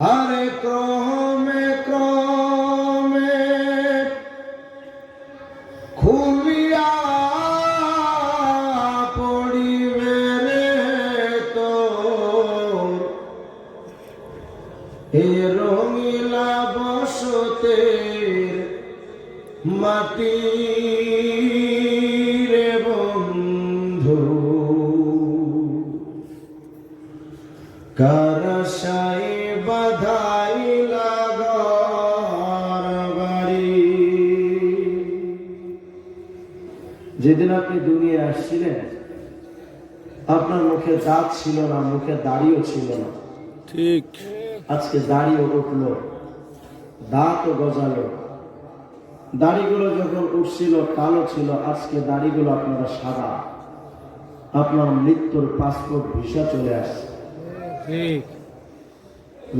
আরে ক্রমে ক্রমে খুলিয়া পড়িবে রে তোর এ রঙিলা বসতের মাটি রে বন্ধু কারসাই বাধাইলা ঘর বাড়ি। যেদিন আপনি দুনিয়ায় আসছিলেন আপনার মুখে দাঁত ছিল না, মুখে দাড়িও ছিল না। ঠিক। আজকে দাড়িও উঠলো, দাঁতও গজালো। দাড়িগুলো যখন উঠছিল কালো ছিল, আজকে দাড়িগুলো আপনারা সাদা। আপনার মৃত্যুর পাসপোর্ট ভিসা চলে আসছে। ঠিক।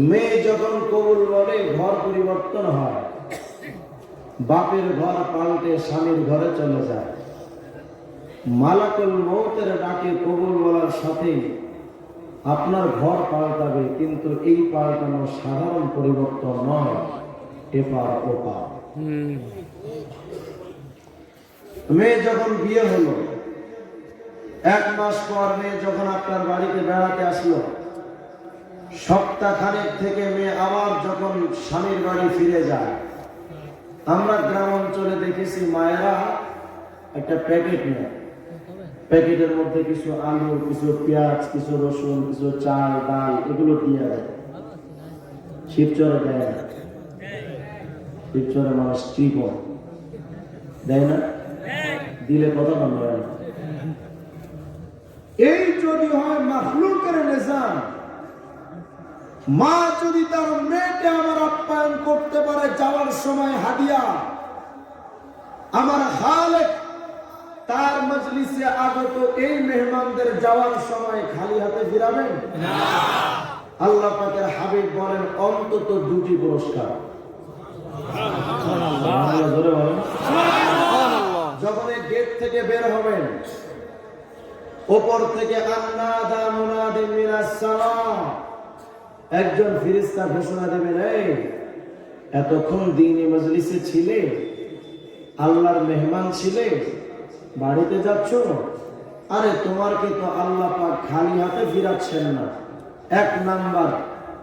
মেয়ে যখন কবুল বলে ঘর পরিবর্তন হয়, বাপের ঘর পাল্টে স্বামীর ঘরে চলে যায়। মালাকুল মউতের ডাকে কবুল বলার সাথেই আপনার ঘর পাল্টাবে, কিন্তু এই পাল্টানো সাধারণ পরিবর্তন নয়, এপার ওপার। মেয়ে যখন বিয়ে হলো, 1 মাস পর মেয়ে যখন আপনার বাড়িতে বেড়াতে আসলো, সপ্তাহখানেক থেকে মেয়ে আবার যখন স্বামীর বাড়ি ফিরে যায়, আমরা গ্রাম অঞ্চলে দেখেছি মায়েরা একটা প্যাকেট নেয়, প্যাকেটের মধ্যে কিছু আলু, কিছু পেঁয়াজ, কিছু রসুন, কিছু চাল ডাল এগুলো দিয়ে দেয়। শিবচরে দেয় না, শিবচরে মানুষ ত্রিপল দেয় না, দিলে কথা বন্ধ হয় না। এই যদি হয় মাখলুকের নিজাম, মা যদি তার মেয়েকে আমার আপ্যায়ন করতে পারে যাওয়ার সময় হাদিয়া, আমার খালেক তার মজলিসে আগত এই মেহমানদের যাওয়ার সময় খালি হাতে ফিরাবেন না। আল্লাহ পাকের হাবিব বলেন অন্তত 2টি পুরস্কার। যখন এই গেট থেকে বের হবেন, উপর থেকে আন্নাদা মুনাদি মিনাস সামা, একজন ফেরেশতা ঘোষণা দেবেন, এই এতক্ষণ দ্বীনি মজলিসে ছিলে, আল্লাহর মেহমান ছিলে, বাড়িতে যাচ্ছ? আরে তোমারকে তো আল্লাহ পাক খালি হাতে ফিরাচ্ছেন না। 1 নাম্বার,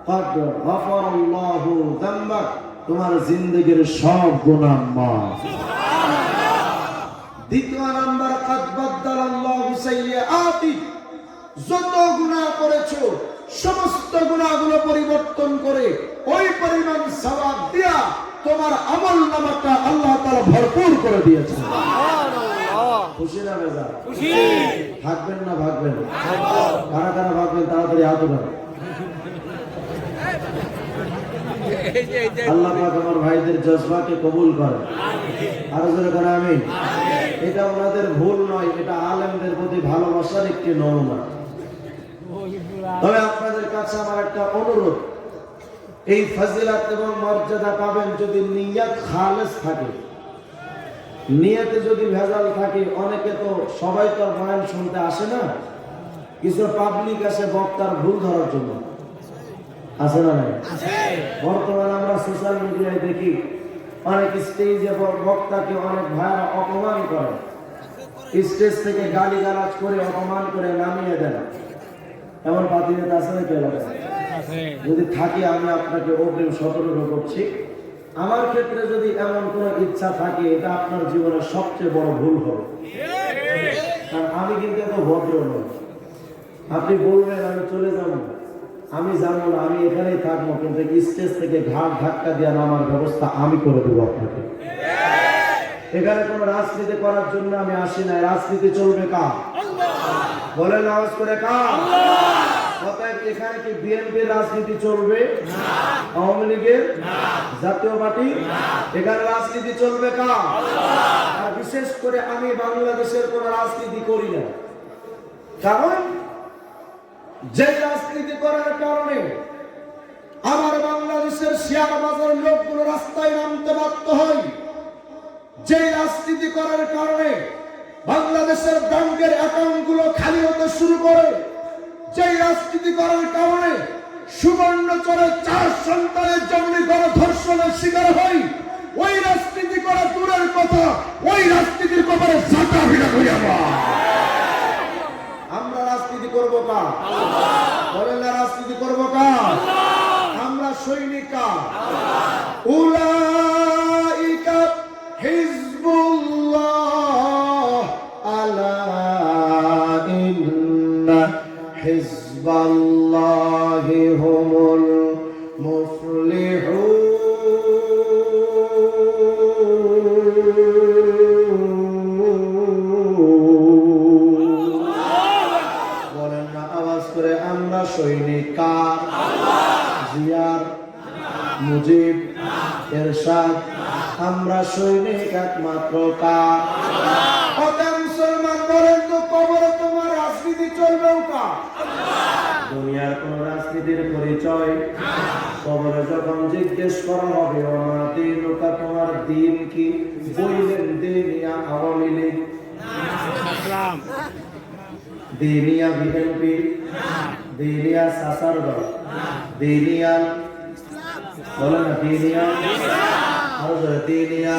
কদ গফারাল্লাহু যামবাক, তোমার জিন্দেগীর সব গুনাহ মাফ। 2 নাম্বার, কদ বাদদালাল্লাহু সাইয়্যাতিক, যত গুনাহ করেছো সমস্ত গুনাহগুলো পরিবর্তন করে ওই পরিমাণ সওয়াব দিয়া তোমার আমল নামাটা আল্লাহ তাআলা ভরপুর করে দিয়েছেন। সুবহানাল্লাহ। খুশি না বেজার? খুশি। ভাগবেন না ভাগবেন? কারা কারা ভাগবেন তাড়াতাড়ি হাত উঠান। আল্লাহ পাক আমার ভাইদের জজবাকে কবুল করেন। আমিন। আর জোরে করে আমিন। এটা ওনাদের ভুল নয়, এটা আলেমদের প্রতি ভালোবাসার একটি নমুনা। তবে আপনাদের কাছে আমার একটা অনুরোধ, এই ফজিলত এবং মর্যাদা পাবেন যদি নিয়ত খালেস থাকে। নিয়তে যদি ভেজাল থাকে, অনেকে তো সবাই তো বয়ান শুনতে আসে না, কিছু পাবলিক আসে বক্তার ভুল ধরার জন্য, আছে না নাই? বর্তমানে আমরা সোশ্যাল মিডিয়ায় দেখি অনেক স্টেজে বক্তাকে অনেক ভাইরা অপমান করে, স্টেজ থেকে গালিগালাজ করে অপমান করে নামিয়ে দেন। এমন বাতিলের আছে নাকি এলাকায়? যদি থাকে আমি আপনাকে অগ্রিম সতর্ক করছি, আমার ক্ষেত্রে যদি এমন কোনো ইচ্ছা থাকে, এটা আপনার জীবনের সবচেয়ে বড় ভুল হবে। কারণ আমি কিন্তু এত ভদ্র নই। আপনি বলবেন আমি চলে যাব, আমি জানবো না, আমি এখানেই থাকবো, কিন্তু স্টেজ থেকে ঘাট ধাক্কা দিয়ে নামার ব্যবস্থা আমি করে দেবো আপনাকে। এখানে কোনো রাজনীতি করার জন্য আমি আসি না। রাজনীতি চলবে কার? বলেন আওয়াজ করে, কার? অতএব এখানে কি বিএনপির রাজনীতি চলবে? আওয়ামী লীগের? জাতীয় পার্টি? এখানে রাজনীতি চলবে কার? আর বিশেষ করে আমি বাংলাদেশের কোন রাজনীতি করি না। কারণ যে রাজনীতি করার কারণে আমার বাংলাদেশের শেয়ার বাজার লোকগুলো রাস্তায় নামতে বাধ্য হয়, যে রাজনীতি করার কারণে বাংলাদেশের ব্যাংকের অ্যাকাউন্ট গুলো খালি হতে শুরু করে, যে রাজনীতি করার কারণে সুবর্ণচরে 4 সন্তানের জন্য গণধর্ষণের শিকার হই, ওই রাজনীতি করা দূরের কথা, ওই রাজনীতির ব্যাপারে জাতা ভিড়া করি আমরা রাজনীতি করব কার? বলেন না, রাজনীতি করব কার? আমরা সৈনিক কার? উলাইকা হিজবুল্লাহ আলা ইন্না হিজবাল্লাহি হুমুল মুফলিহুন। বলেন না আওয়াজ করে, আমরা সৈনিক কার? জিয়ার, মুজিব, এরশাদ? আমরা সৈনিক একমাত্র কার? মুসলমান বলেন তো, কবরে তোমার রাজনীতি চলবেও কার? দুনিয়ার কোন রাজনীতির পরিচয় কবরে যখন জিজ্ঞেস করা হবে, আমার দিন, ওটা তোমার দিন কি? বললেন দিনিয়া আওয়ামী লীগ, দিনিয়া বিএনপি, দিনিয়া সাসার দল, দিনিয়া, বলো না দিনিয়া, দিনিয়া।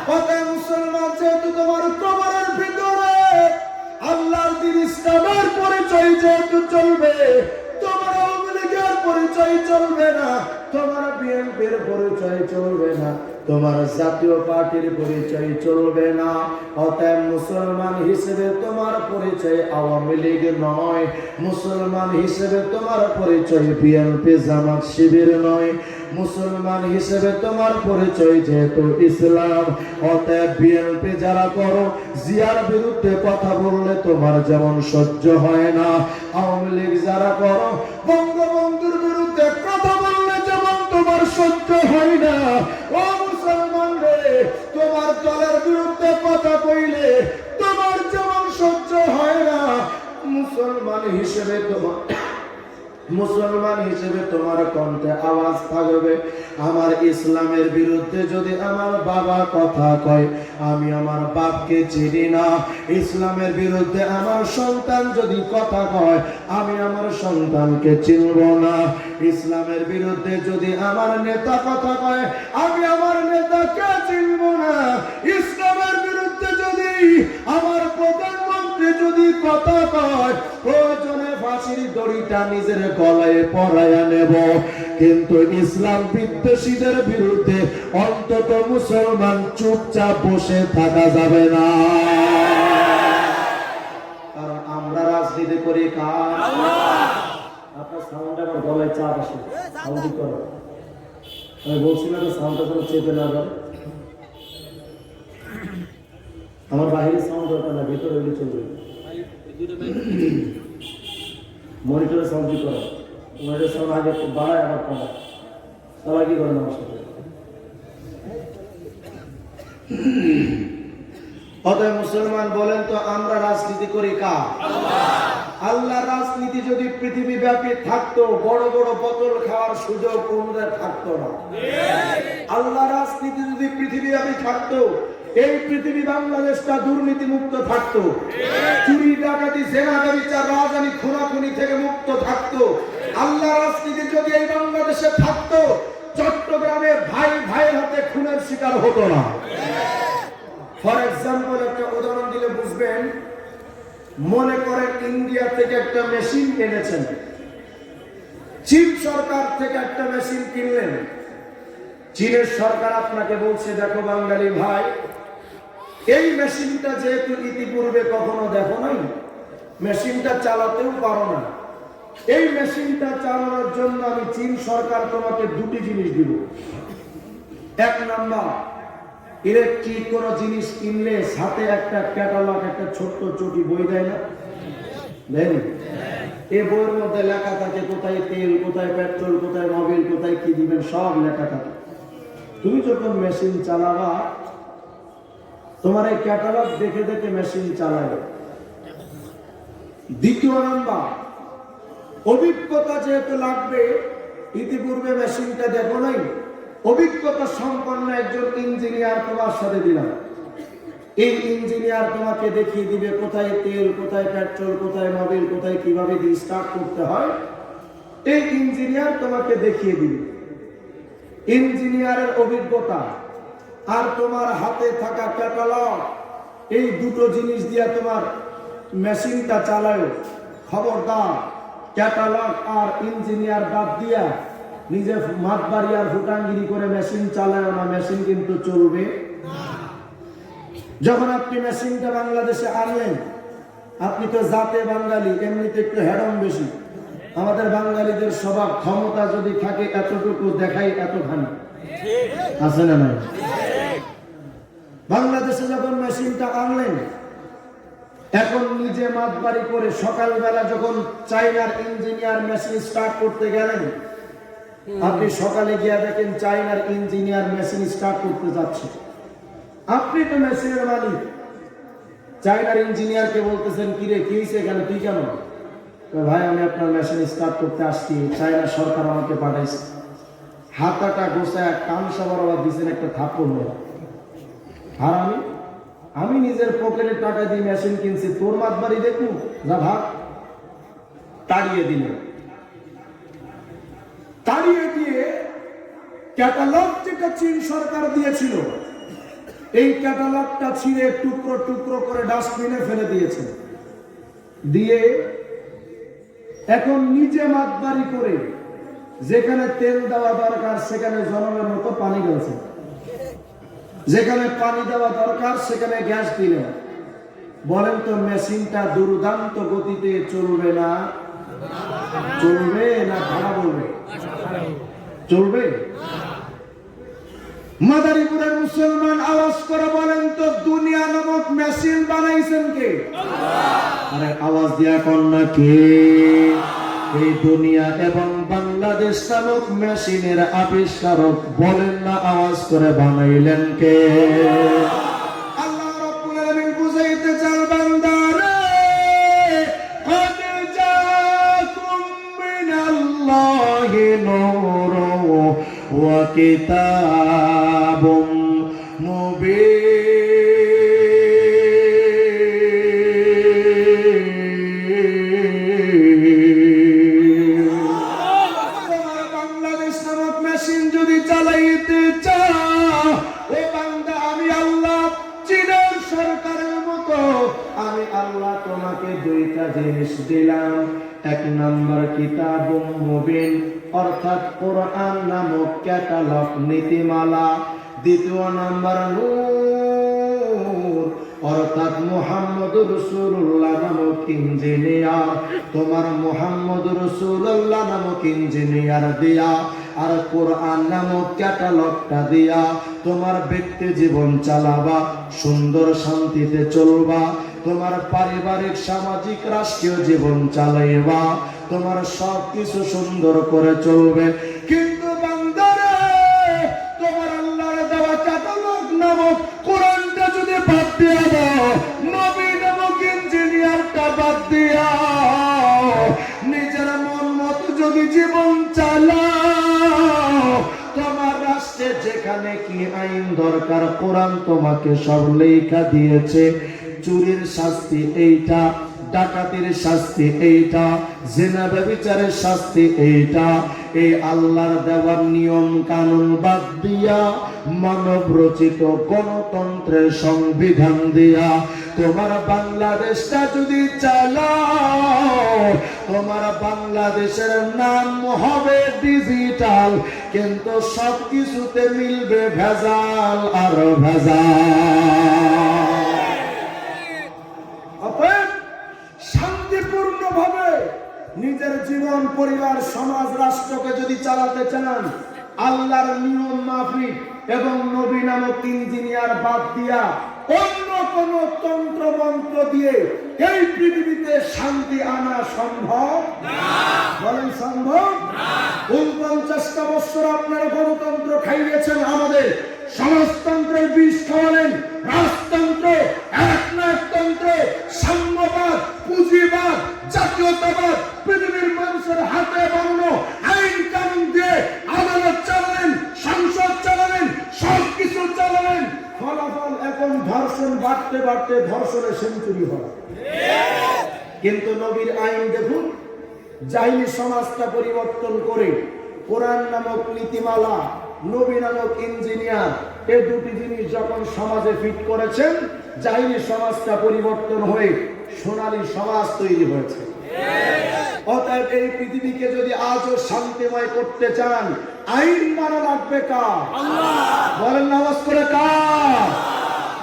কত মুসলমান যেহেতু তোমার কবরের ভিতরে আল্লাহর দিন ইসলামের পরিচয় যেহেতু চলবে, তোমার আওয়ামী লীগের পরিচয় চলবে না, তোমার বিএনপির পরিচয় চলবে না, তোমার জাতীয় পার্টির পরিচয় চলবে না। অতএব মুসলমান হিসেবে তোমার পরিচয় আওয়ামী লীগ নয়, মুসলমান হিসেবে তোমার পরিচয় বিএনপি জামাত শিবির নয়, মুসলমান হিসেবে তোমার পরিচয় যেহেতু ইসলাম। অতএব বিএনপি যারা করো, জিয়ার বিরুদ্ধে কথা বললে তোমার যেমন সহ্য হয় না, আওয়ামী লীগ যারা করো, বঙ্গবন্ধুর বিরুদ্ধে কথা বললে যেমন তোমার সহ্য হয় না, ও মুসলমান রে, তোমার দলের বিরুদ্ধে কথা কইলে তোমার যেমন সহ্য হয় না, মুসলমান হিসেবে তোমার কণ্ঠে আওয়াজ থাকবে। আমার ইসলামের বিরুদ্ধে যদি আমার বাবা কথা কয়, আমি আমার বাপকে চিনি না। ইসলামের বিরুদ্ধে আমার সন্তান যদি কথা কয়, আমি আমার সন্তানকে চিনব না। ইসলামের বিরুদ্ধে যদি আমার নেতা কথা কয়, আমি আমার নেতাকে চিনব না। ইসলামের বিরুদ্ধে যদি আমার প্রধানমন্ত্রী যদি কথা কয়, প্রয়োজনে ফাঁসির দড়িটা নিজের গলায় পরাইয়া নেব, কিন্তু ইসলাম বিদ্বেষীদের বিরুদ্ধে অন্তত মুসলমান চুপচাপ বসে থাকা যাবে না। কারণ আমরা রাজনীতি করি কার? আপনার সাউন্ড আমার গলায় চাপ আসে, সাউন্ড করো। আমি বলছি না যে সাউন্ডটা কোনো চেপে না যাবে। আমার বাহিরের সাউন্ড দরকার না, ভেতরে হইলে চলবে। মনিটরে সাউন্ড কি করো, মনিটরের সাউন্ড আগে বাড়ায় আবার কমায়, সবাই কি করেন আমার সাথে। অতএব মুসলমান বলেন তো, আমরা রাজনীতি করি কার? আল্লাহ। রাজনীতি যদি পৃথিবী ব্যাপী থাকতো, বড় বড় বোতল খাওয়ার সুযোগ কোনদের থাকতো না। আল্লাহ রাজনীতি যদি পৃথিবী ব্যাপী থাকতো, এই পৃথিবী বাংলাদেশটা দুর্নীতি মুক্ত থাকতো, চুরি ডাকাতি জেনা ব্যভিচার রাজধানী খুনাখুনি থেকে মুক্ত থাকতো। আল্লাহ রাজনীতি যদি এই বাংলাদেশে থাকতো, চট্টগ্রামে ভাই ভাইয়ের হাতে খুনের শিকার হতো না। ফর এক্সাম্পল, একটা উদাহরণ দিলে বুঝবেন। মনে করেন ইন্ডিয়া থেকে একটা মেশিন এনেছেন, চীন সরকার থেকে একটা মেশিন কিনলেন। চীনের সরকার আপনাকে বলছে, দেখো বাঙালি ভাই, এই মেশিনটা যেহেতু ইতিপূর্বে কখনো দেখো নাই, মেশিনটা চালাতেও পারো না, এই মেশিনটা চালানোর জন্য আমি চীন সরকার তোমাকে দুটি জিনিস দিব। এক নাম্বার, ইলেকট্রিক কোনো জিনিস কিনলে সাথে একটা ক্যাটালগ, একটা ছোট্ট চটি বই দেয় না, দেয়নি? এই বইয়ের মধ্যে লেখা থাকে কোথায় তেল, কোথায় পেট্রোল, কোথায় মোবিল, কোথায় কি দিবেন, সব লেখা থাকে। তুমি যখন মেশিন চালাবা, তোমার এই ক্যাটালগ দেখে দেখে মেশিন চালাবে। দ্বিতীয় নাম্বার, অভিজ্ঞতা যেহেতু লাগবে, ইতিপূর্বে মেশিনটা দেখো নাই, অভিজ্ঞতা সম্পন্ন একজন ইঞ্জিনিয়ার তোমার সাথে দিলাম। এই ইঞ্জিনিয়ার তোমাকে দেখিয়ে দিবে কোথায় তেল, কোথায় পেট্রোল, কোথায় মোবিল, কোথায় কিভাবে দিয়ে স্টার্ট করতে হয়। এই ইঞ্জিনিয়ার তোমাকে দেখিয়ে দিবে। ইঞ্জিনিয়ারের অভিজ্ঞতা আর তোমার হাতে থাকা ক্যাটালগ, এই দুটো জিনিস দিয়ে তোমার মেশিনটা চালায়। খবরদার, ক্যাটালগ আর ইঞ্জিনিয়ার বাদ দিয়া নিজে মাতবাড়ি আর ফুটাঙ্গিরি করে মেশিন চালায় না, মেশিন কিন্তু চলবে। যখন আপনি মেশিনটা বাংলাদেশে আনলেন, আপনি তো জাতে বাঙালি, এমনিতে একটু হেডম বেশি। আমাদের বাঙালিদের স্বভাব, ক্ষমতা যদি থাকে এতটুকু দেখাই এতখানি, আছে না নাই? বাংলাদেশে যখন মেশিনটা আনলেন, এখন নিজে মাতবাড়ি করে সকালবেলা যখন চাইনার ইঞ্জিনিয়ার মেশিন স্টার্ট করতে গেলেন, আপনি সকালে গিয়ে দেখেন চাইনার ইঞ্জিনিয়ার মেশিন স্টার্ট করতে যাচ্ছে। আপনি তো মেশিনের মালিক, চাইনার ইঞ্জিনিয়ারকে বলতেছেন, কিরে কি হয়েছে এখানে, তুই কেন? ভাই আমি আপনার মেশিন স্টার্ট করতে আসছি, চাইনা সরকার আমাকে পাঠাইছে। হাতাটা গোছায় কামসা বরাবর দিচ্ছেন একটা থাপ্পড় মেরে। আর আমি নিজের পকেটের টাকা দিয়ে মেশিন কিনছি, তোর মাতবাড়ি দেখুন, যা ভাগ। তাড়িয়ে দিলেন। তাড়িয়ে দিয়ে ক্যাটালগ যেটা চীন সরকার দিয়েছিল, এই ক্যাটালগটা ছিঁড়ে টুকরো টুকরো করে ডাস্টবিনে ফেলে দিয়েছে। দিয়ে এখন নিজে মাতবাড়ি করে যেখানে তেল দেওয়া দরকার সেখানে জনমের মতো পানি ঢালছে, যেখানে পানি দেওয়া দরকার সেখানে গ্যাস দিলেন। বলেন তো মেশিনটা দুর্দান্ত গতিতে চলবে না? চলবে না ভাড়া বলবে? চলবে। মাদারীপুরের মুসলমান আওয়াজ করে বলেন তো, দুনিয়া নামক মেশিন বানাইছেন কে? আরে আওয়াজ দিয়া কন্যা কে? এই দুনিয়া এবং বাংলাদেশ নামক মেশিনের আবিষ্কারক, বলেন না আওয়াজ করে বানাইলেন কে? আল্লাহ রাব্বুল আলামিন বুঝাইতে চান, বান্দারে কদ জাকুম মিনাল্লাহি নূরুন ওয়া কিতাবুম মুবিন। জিনিস দিলাম। এক নম্বর কিতাবুম মুবিন, অর্থাৎ কোরআন নামক ক্যাটালগ, নীতিমালা। দ্বিতীয় নম্বর নূর, অর্থাৎ মুহাম্মদুর রাসূলুল্লাহ নামক ইঞ্জিনিয়ার। তোমার মুহাম্মদুর রাসূলুল্লাহ নামক ইঞ্জিনিয়ার দিয়া আর কোরআন নামক ক্যাটালগটা দিয়া তোমার ব্যক্তি জীবন চালাবা, সুন্দর শান্তিতে চলবা, তোমার পারিবারিক সামাজিক রাষ্ট্রীয় জীবন চালাইবা, তোমার সবকিছু সুন্দর করে চলবে। কিন্তু বান্দারে, তোমার আল্লাহর দেওয়া ক্যাটালগ নামক কোরআনটা যদি বাদ দিয়া দাও, নবী নামক ইঞ্জিনিয়ারটা বাদ দিয়া নিজের মন মতো যদি জীবন চালাও, তোমার রাষ্ট্রে যেখানে কি আইন দরকার কোরআন তোমাকে সব লেখা দিয়েছে। চুরির শাস্তি এইটা, ডাকাতির শাস্তি এইটা, জিনা ব্যভিচারের শাস্তি এইটা। এই আল্লাহর দেওয়ার নিয়ম কানুন বাদ দিয়া মানব রচিত গণতন্ত্রের সংবিধান দিয়া তোমার বাংলাদেশটা যদি চালাও, তোমার বাংলাদেশের নাম হবে ডিজিটাল, কিন্তু সবকিছুতে মিলবে ভেজাল আর ভেজাল। শান্তিপূর্ণ ভাবে নিজের জীবন, পরিবার, সমাজ, রাষ্ট্রকে যদি চালাতে চান, আল্লাহর নিয়ম মাফিক এবং নবী নামক ইঞ্জিনিয়ার বাদ দিয়া অন্য কোন তন্ত্র মন্ত্র দিয়ে এই পৃথিবীতে শান্তি আনা সম্ভব না। বলেন সম্ভব না? ৪৯টা বছর আপনারা গণতন্ত্র খাইয়েছেন, আমাদের সমাজতন্ত্রের বিষ খাওয়ালেন, রাজতন্ত্র, একনায়কতন্ত্র, সাম্যবাদ, পুঁজিবাদ, জাতীয়তাবাদ, পৃথিবীর মানুষের হাতে বানানো আইন কানুন দিয়ে আদালত চালালেন, সংসদ চালালেন, সবকিছু চালালেন। ফলাফল এখন ধর্ষণ বাড়তে বাড়তে ধর্ষণের সেঞ্চুরি হয়। কিন্তু নবীর আইন দেখুন, জাহিলি সমাজটা পরিবর্তন করে কোরআন নামক নীতিমালা, নবী নামক ইঞ্জিনিয়ার, এই দুটি জিনিস যখন সমাজে ফিট করেছেন, জাহিলি সমাজটা পরিবর্তন হয়ে সোনালী সমাজ তৈরি হয়েছে। অতএব এই পৃথিবীকে যদি আজও শান্তিময় করতে চান, আইন মানা লাগবে কার? বলেন নামাজ করে কার?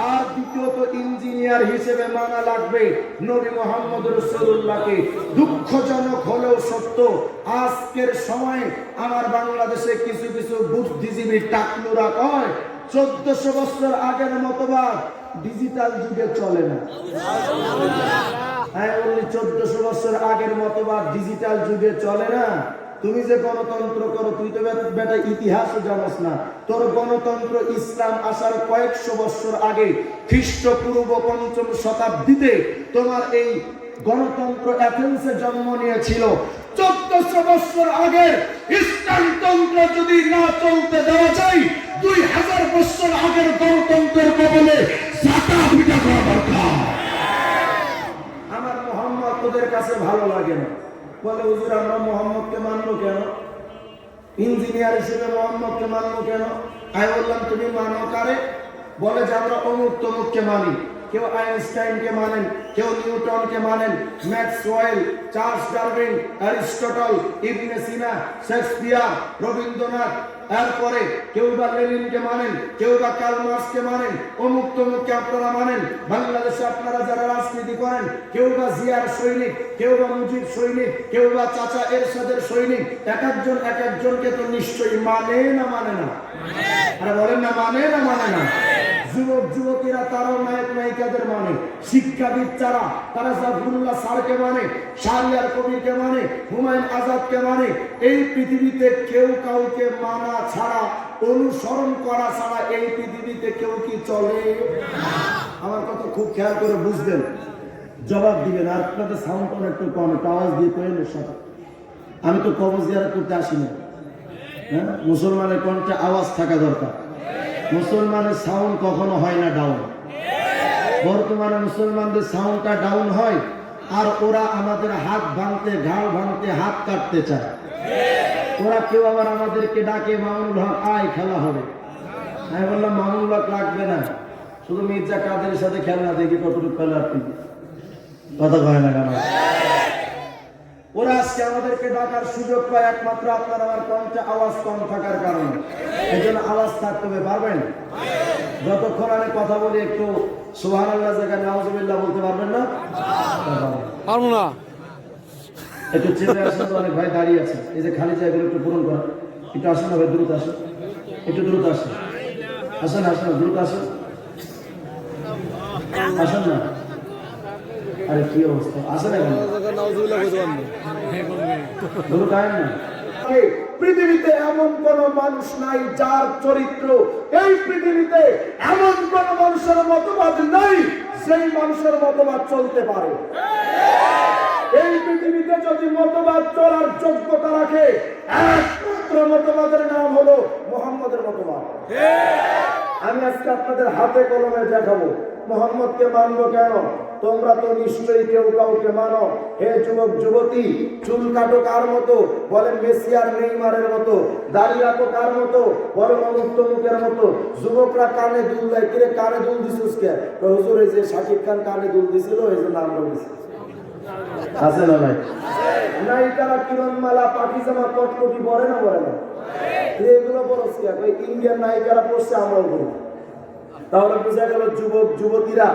আর দ্বিতীয়ত ইঞ্জিনিয়ার হিসেবে মানা লাগবে নবী মুহাম্মদ রাসূলুল্লাহকে। দুঃখজনক হলেও সত্য, আজকের সময় আমার বাংলাদেশে কিছু কিছু বুদ্ধিজীবী টাকলুরা কয় 1400 বছর আগের মতবাদ ডিজিটাল যুগে চলে না। হ্যাঁ, বললি 1400 বছর আগের মতবাদ ডিজিটাল যুগে চলে না। তুমি যে গণতন্ত্র করো, তুই তো বেটা ইতিহাসও জানোস না। তোর গণতন্ত্র ইসলাম আসার কয়েকশো বছর আগে, খ্রিস্টপূর্ব 5ম শতাব্দীতে তোমার এই গণতন্ত্র অ্যাথেন্সে জন্ম নিয়েছিল। 1400 বছর আগের ইসলামতন্ত্র যদি না চলতে দেওয়া যায়, 2000 বছর আগের গণতন্ত্রের কবলে ছাতা পিটা করা দরকার। আমার মোহাম্মদ ওদের কাছে ভালো লাগে না, বলে হুজুর আমরা মোহাম্মদকে মানবো কেন? ইঞ্জিনিয়ার হিসেবে মোহাম্মদকে মানবো কেন? আমি বললাম তুমি মানো কারে? বলে যে আমরা অমুক তমুককে মানি। কেউ আইনস্টাইনকে মানেন, কেউ নিউটনকে মানেন, Maxwell, Charles Darwin, Aristotle, Ibn সিনা, শেক্সপিয়ার, রবীন্দ্রনাথ, এরপরে কেউ বা লেনিনকে মানেন, কেউ বা কার্ল মার্ক্সকে মানেন, অমুক তমুককে আপনারা মানেন। বাংলাদেশে আপনারা যারা রাজনীতি করেন, কেউ বা জিয়ার সৈনিক, কেউ বা মুজিব সৈনিক, কেউ বা চাচা এরশাদের সৈনিক। এক একজনকে তো নিশ্চয়ই মানে না মানে না? আরে বলেন না, মানে না মানে না? যুবক যুবতীরা তারাও নায়ক নায়িকাদের মানে, শিক্ষাবিদ তারা জাফরুল্লাহ স্যারকে মানে, শাহরিয়ার কবিরকে মানে, হুমায়ুন আজাদকে মানে। এই পৃথিবীতে কেউ কাউকে মানা ছাড়া, অনুসরণ করা ছাড়া এই পৃথিবীতে কেউ কি চলে? আমার কথা খুব খেয়াল করে বুঝবেন, জবাব দিবেন। আর আপনাদের সাউন্ড একটু কম, আওয়াজ দিয়ে করেন সাথে। আমি তো কবর জিয়ারত করতে আসি না। হ্যাঁ, মুসলমানের কণ্ঠে আওয়াজ থাকা দরকার। মুসলমানের সাউন্ড কখনো হয় না ডাউন। বর্তমানে মুসলমানদের সাউন্ডটা ডাউন হয়, আর ওরা আমাদের হাত ভাঙতে, ঢাল ভাঙতে, হাত কাটতে চায়। ওরা কেউ আবার আমাদেরকে ডাকে মামুনুল হক আয় খেলা হবে। আমি বললাম মামুনুল হক লাগবে না, শুধু মির্জা কাদের সাথে খেলা, দেখি কতটুকু খেলা। আপনি কথা কয় না কেন? ওরা আজকে আমাদেরকে ডাকার সুযোগ পায় একমাত্র আপনার আমার কণ্ঠে আওয়াজ কম থাকার কারণে। এই জন্য আওয়াজ থাকতে হবে, পারবেন? যতক্ষণ আমি কথা বলি একটু সুবহানাল্লাহ জায়গায় নাউজুবিল্লাহ বলতে পারবেন না? পারবো না। একটু চেপে আসেন তো, অনেক ভাই দাঁড়িয়ে আছে। এই যে খালি জায়গাগুলো একটু পূরণ করেন। একটু আসেন না ভাই, দ্রুত আসেন, একটু দ্রুত আসেন, আসেন আসেন, দ্রুত আসেন, আসেন না। আরে কি অবস্থা, আসেন না কেন? দ্রুত আয়েন না। পৃথিবীতে এমন কোন মানুষ নাই যার চরিত্র, এই পৃথিবীতে এমন কোন মানুষের মতবাদ নাই সেই মানুষের মতবাদ চলতে পারে। এই পৃথিবীতে যদি মতবাদ চলার যোগ্যতা রাখে, একমাত্র মতবাদের নাম হলো মুহাম্মদের মতবাদ। আমি আজকে আপনাদের হাতে কলমে দেখাবো মুহাম্মদকে মানবো কেন। তোমরা তো নিশ্চয়ই কেউ কাউকে মানো। হে যুবক যুবতী, চুল কাটো কার মতো? বলে মেসি আর নেইমারের মতো। দাড়ি রাখো কার মতো? বলে অমুক তমুকের মতো। যুবকরা কানে দুল দেয়, কিরে কানে দুল দিছিস কে? হুজুর এই যে শাকিব খান কানে দুল দিছিল, এই যে নাম বলেছে। আছে না ভাই? নায়িকারা কিরণমালা, পাকিজামা, কটকটি পরে না বলে না? এগুলো বলছি ইন্ডিয়ান নায়িকারা পড়ছে, আমরাও বলি। তাহলে বোঝা গেল যুবক যুবতীরা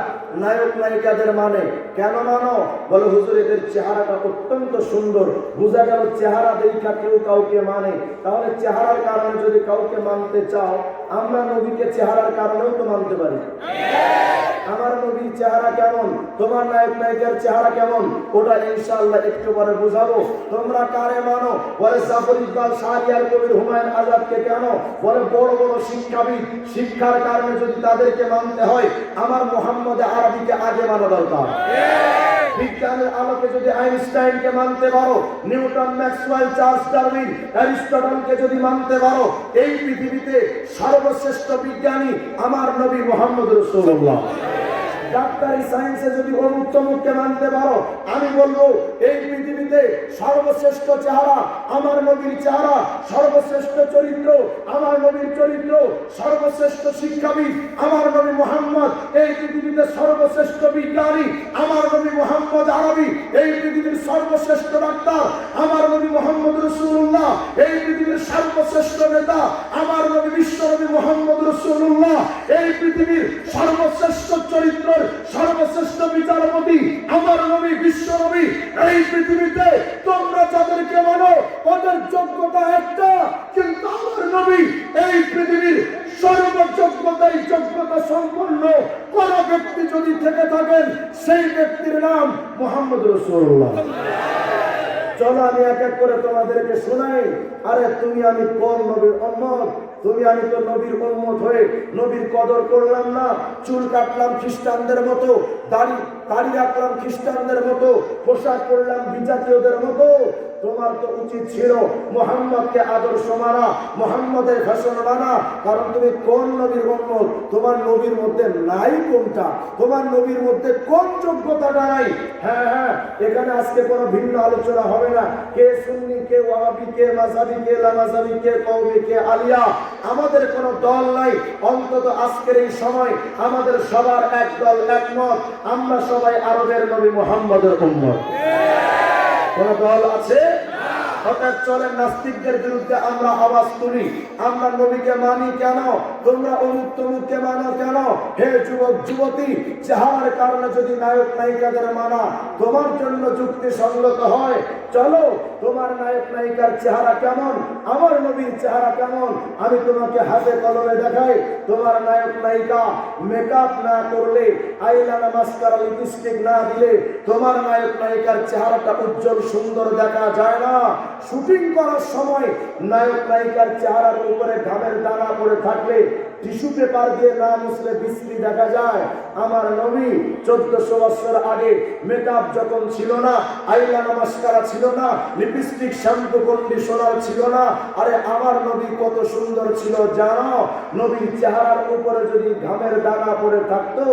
নায়ক নায়িকাদের মানে কেন মানো? বলে হুজুর এদের চেহারাটা অত্যন্ত সুন্দর। বোঝা গেল চেহারা দেখা কেউ কাউকে মানে। তাহলে চেহারার কারণে যদি কাউকে মানতে চাও, আমরা নবীকে চেহারার কারণেও তো মানতে পারি। আমার নবীর চেহারা কেমন, তোমার নায়ক নায়িকার চেহারা কেমন, ওটা ইনশাআল্লাহ একটু পরে বুঝাবো। তোমরা কারে মানো? বলে জাফর ইকবাল, শাহরিয়ার কবির, হুমায়ুন আজাদকে কেন? বলে বড় বড় শিক্ষাবিদ, শিক্ষার কারণে যদি তাদেরকে মানতে হয়, আমার মুহাম্মদ আরবিকে আগে মানা দরকার। বিজ্ঞানের আলোকে যদি আইনস্টাইনকে মানতে পারো, নিউটন, ম্যাক্সওয়েল, চার্লস ডারউইন, অ্যারিস্টটলকে যদি মানতে পারো, এই পৃথিবীতে সর্বশ্রেষ্ঠ বিজ্ঞানী আমার নবী মুহাম্মদ রাসূলুল্লাহ। ডাক্তারি সায়েন্সে যদি অমুক তমুককে মানতে পারো, আমি বলবো এই পৃথিবীতে সর্বশ্রেষ্ঠ চেহারা আমার নবীর চেহারা, সর্বশ্রেষ্ঠ চরিত্র আমার নবীর চরিত্র, সর্বশ্রেষ্ঠ শিক্ষাবিদ আমার নবী মুহাম্মদ, এই পৃথিবীতে সর্বশ্রেষ্ঠ বিজ্ঞানী আমার নবী মুহাম্মদ আরবি, এই পৃথিবীর সর্বশ্রেষ্ঠ ডাক্তার আমার নবী মুহাম্মদ রাসূলুল্লাহ, এই পৃথিবীর সর্বশ্রেষ্ঠ নেতা আমার নবী বিশ্বনবী মুহাম্মদ রাসূলুল্লাহ, এই পৃথিবীর সর্বশ্রেষ্ঠ চরিত্রের সর্বশ্রেষ্ঠ বিচারপতি আমার নবী বিশ্বনবী। এই পৃথিবীতে তোমরা যাদেরকে মানো ওদের যোগ্যতা একটা, কিন্তু আমার নবী এই পৃথিবীর যোগ্যতা সম্পন্ন কোন ব্যক্তি যদি থেকে থাকেন সেই ব্যক্তির নাম মুহাম্মদ রাসূলুল্লাহ। চলো আমি এক এক করে তোমাদেরকে শোনাই। আরে তুমি আমি কোন নবীর উম্মত? তুমি আমি তো নবীর উম্মত হয়ে নবীর কদর করলাম না, চুল কাটলাম খ্রিস্টানদের মতো, দাড়ি রাখলাম খ্রিস্টানদের মতো, পোশাক পরলাম বিজাতীয়দের মতো। তোমার তো উচিত ছিল মুহাম্মদকে আদর্শ মানা, মুহাম্মদের ফ্যাশন মানা। কারণ তুমি কোন নবীর উম্মত? তোমার নবীর মধ্যে নাই কোনটা? তোমার নবীর মধ্যে কোন যোগ্যতাটা নাই? হ্যাঁ, এখানে আজকে কোনো ভিন্ন আলোচনা হবে না, কে সুন্নি, কে ওয়াহাবি, কে মাযহাবি, কে লামাযহাবি, কে কওমি, কে আলিয়া। আমাদের কোনো দল নাই। অন্তত আজকের এই সময় আমাদের সবার এক দল, একমত, আমরা সবাই আরবের নবী মুহাম্মদের উম্মত। কোন দল আছে? হঠাৎ চলেন নাস্তিকদের বিরুদ্ধে আমরা আওয়াজ তুলি। আমরা নবীকে মানি কেন? তোমরা অমুক তমুককে মানো কেন? হে যুবক যুবতী, চেহারার কারণে যদি নায়ক নায়িকাদের মানা তোমার জন্য যুক্তিসঙ্গত হয়, চলো তোমার নায়ক নায়িকার চেহারা কেমন, আমার নবীর চেহারা কেমন আমি তোমাকে হাতে কলমে দেখাই। তোমার নায়ক নায়িকা মেকআপ না করলে, আইলাইনার, মাস্কারা, লিপস্টিক না দিলে তোমার নায়ক নায়িকার চেহারাটা উজ্জ্বল সুন্দর দেখা যায় না। শুটিং করার সময় নায়ক নায়িকার চেহারার উপরে ঘামের দানা পড়ে থাকলে টিস্যু পেপার দিয়ে না মুছলে বিশ্রী দেখা যায়। আমার নবী 1400 বছর আগে মেকআপ যখন ছিল না, আইলাইনার, মাস্কারা ছিল না, লিপস্টিক, শ্যাম্পু, কন্ডিশনার ছিল না, আরে আমার নবী কত সুন্দর ছিল জানো? নবীর চেহারার উপরে যদি ঘামের দানা পড়ে থাকতো,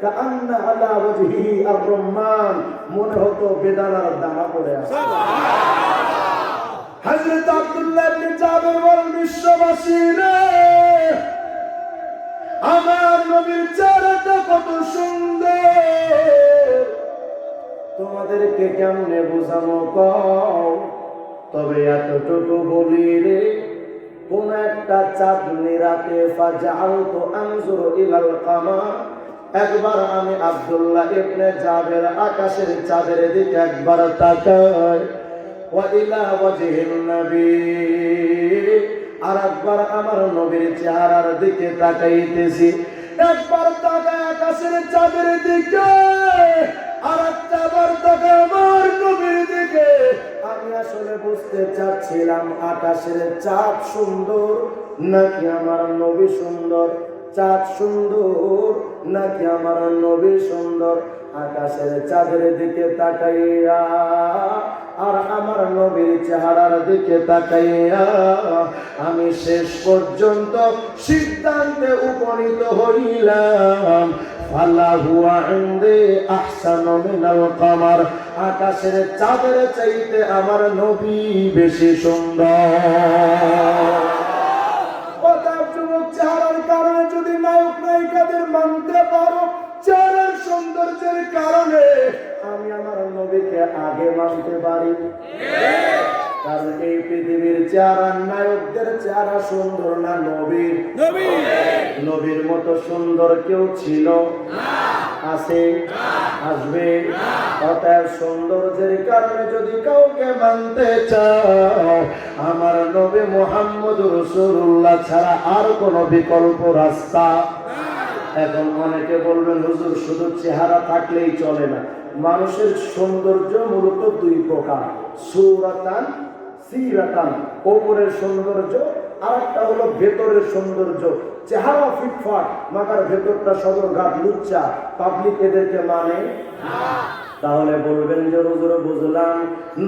কাআন্না আলা ওয়াজহিহি আর-রুম্মান, মনে হতো বেদানার দানা পড়ে আছে। হযরত আব্দুল্লাহ ইবনে জাবের বলেন, বিশ্ববাসী রে, আমার নবীর চেহারাটা কত সুন্দর, তোমাদেরকে কেমনে বোঝানো কও? তবে এতটুকু বলি রে, কোন একটা চাঁদনি রাতে ফাজআলতু আনজুরু ইলাল কামার, একবার আমি আব্দুল্লাহ ইবনে জাবের আকাশের চাঁদের দিকে একবার তাকাই, ওয়া ইলা ওয়াজহিন নবী, আর একবার আমার নবীর চেহারার দিকে তাকাইতেছি। একবার তাকায় আকাশের চাঁদের দিকে, আর একবার তাকায় আমার নবীর দিকে। আমি আসলে বুঝতে চাচ্ছিলাম আকাশের চাঁদ সুন্দর নাকি আমার নবী সুন্দর, চাঁদ সুন্দর নাকি আমার নবী সুন্দর। আকাশের চাঁদের দিকে তাকাইয়া আর আমার নবীর চেহারার দিকে তাকাইয়া আমি শেষ পর্যন্ত সিদ্ধান্তে উপনীত হইলাম, ফালাহুয়া ইনদি আহসানু মিনাল কামার, আকাশের চাঁদের চাইতে আমার নবী বেশি সুন্দর। চেহারার কারণে যদি নায়ক নায়িকাদের মানতে পারো, চেহারার সৌন্দর্যের কারণে আমি আমার নবীকে আগে মানতে পারি। কারণ এই পৃথিবীর চেহারা, নায়কদের চেহারা সুন্দর না নবীর? নবীর মতো সুন্দর কেউ ছিল? আছে? আসবে? অতএব সৌন্দর্যের কারণে যদি কাউকে মানতে চাও, আমার নবী মুহাম্মদ রাসূলুল্লাহ ছাড়া আর কোনো বিকল্প রাস্তা। এখন অনেকে বলবেন, হুজুর শুধু চেহারা থাকলেই চলে না। মানুষের সৌন্দর্য মূলত দুই প্রকার, সুরাতান, সিরাতান, ওপরের সৌন্দর্য, আর একটা হলো ভেতরের সৌন্দর্য। চেহারা ফিটফাট, মাথার ভেতরটা সদরঘাট, লুচ্চা, পাবলিক এদেরকে মানে না। তাহলে বলবেন যে হুজুর বুঝলাম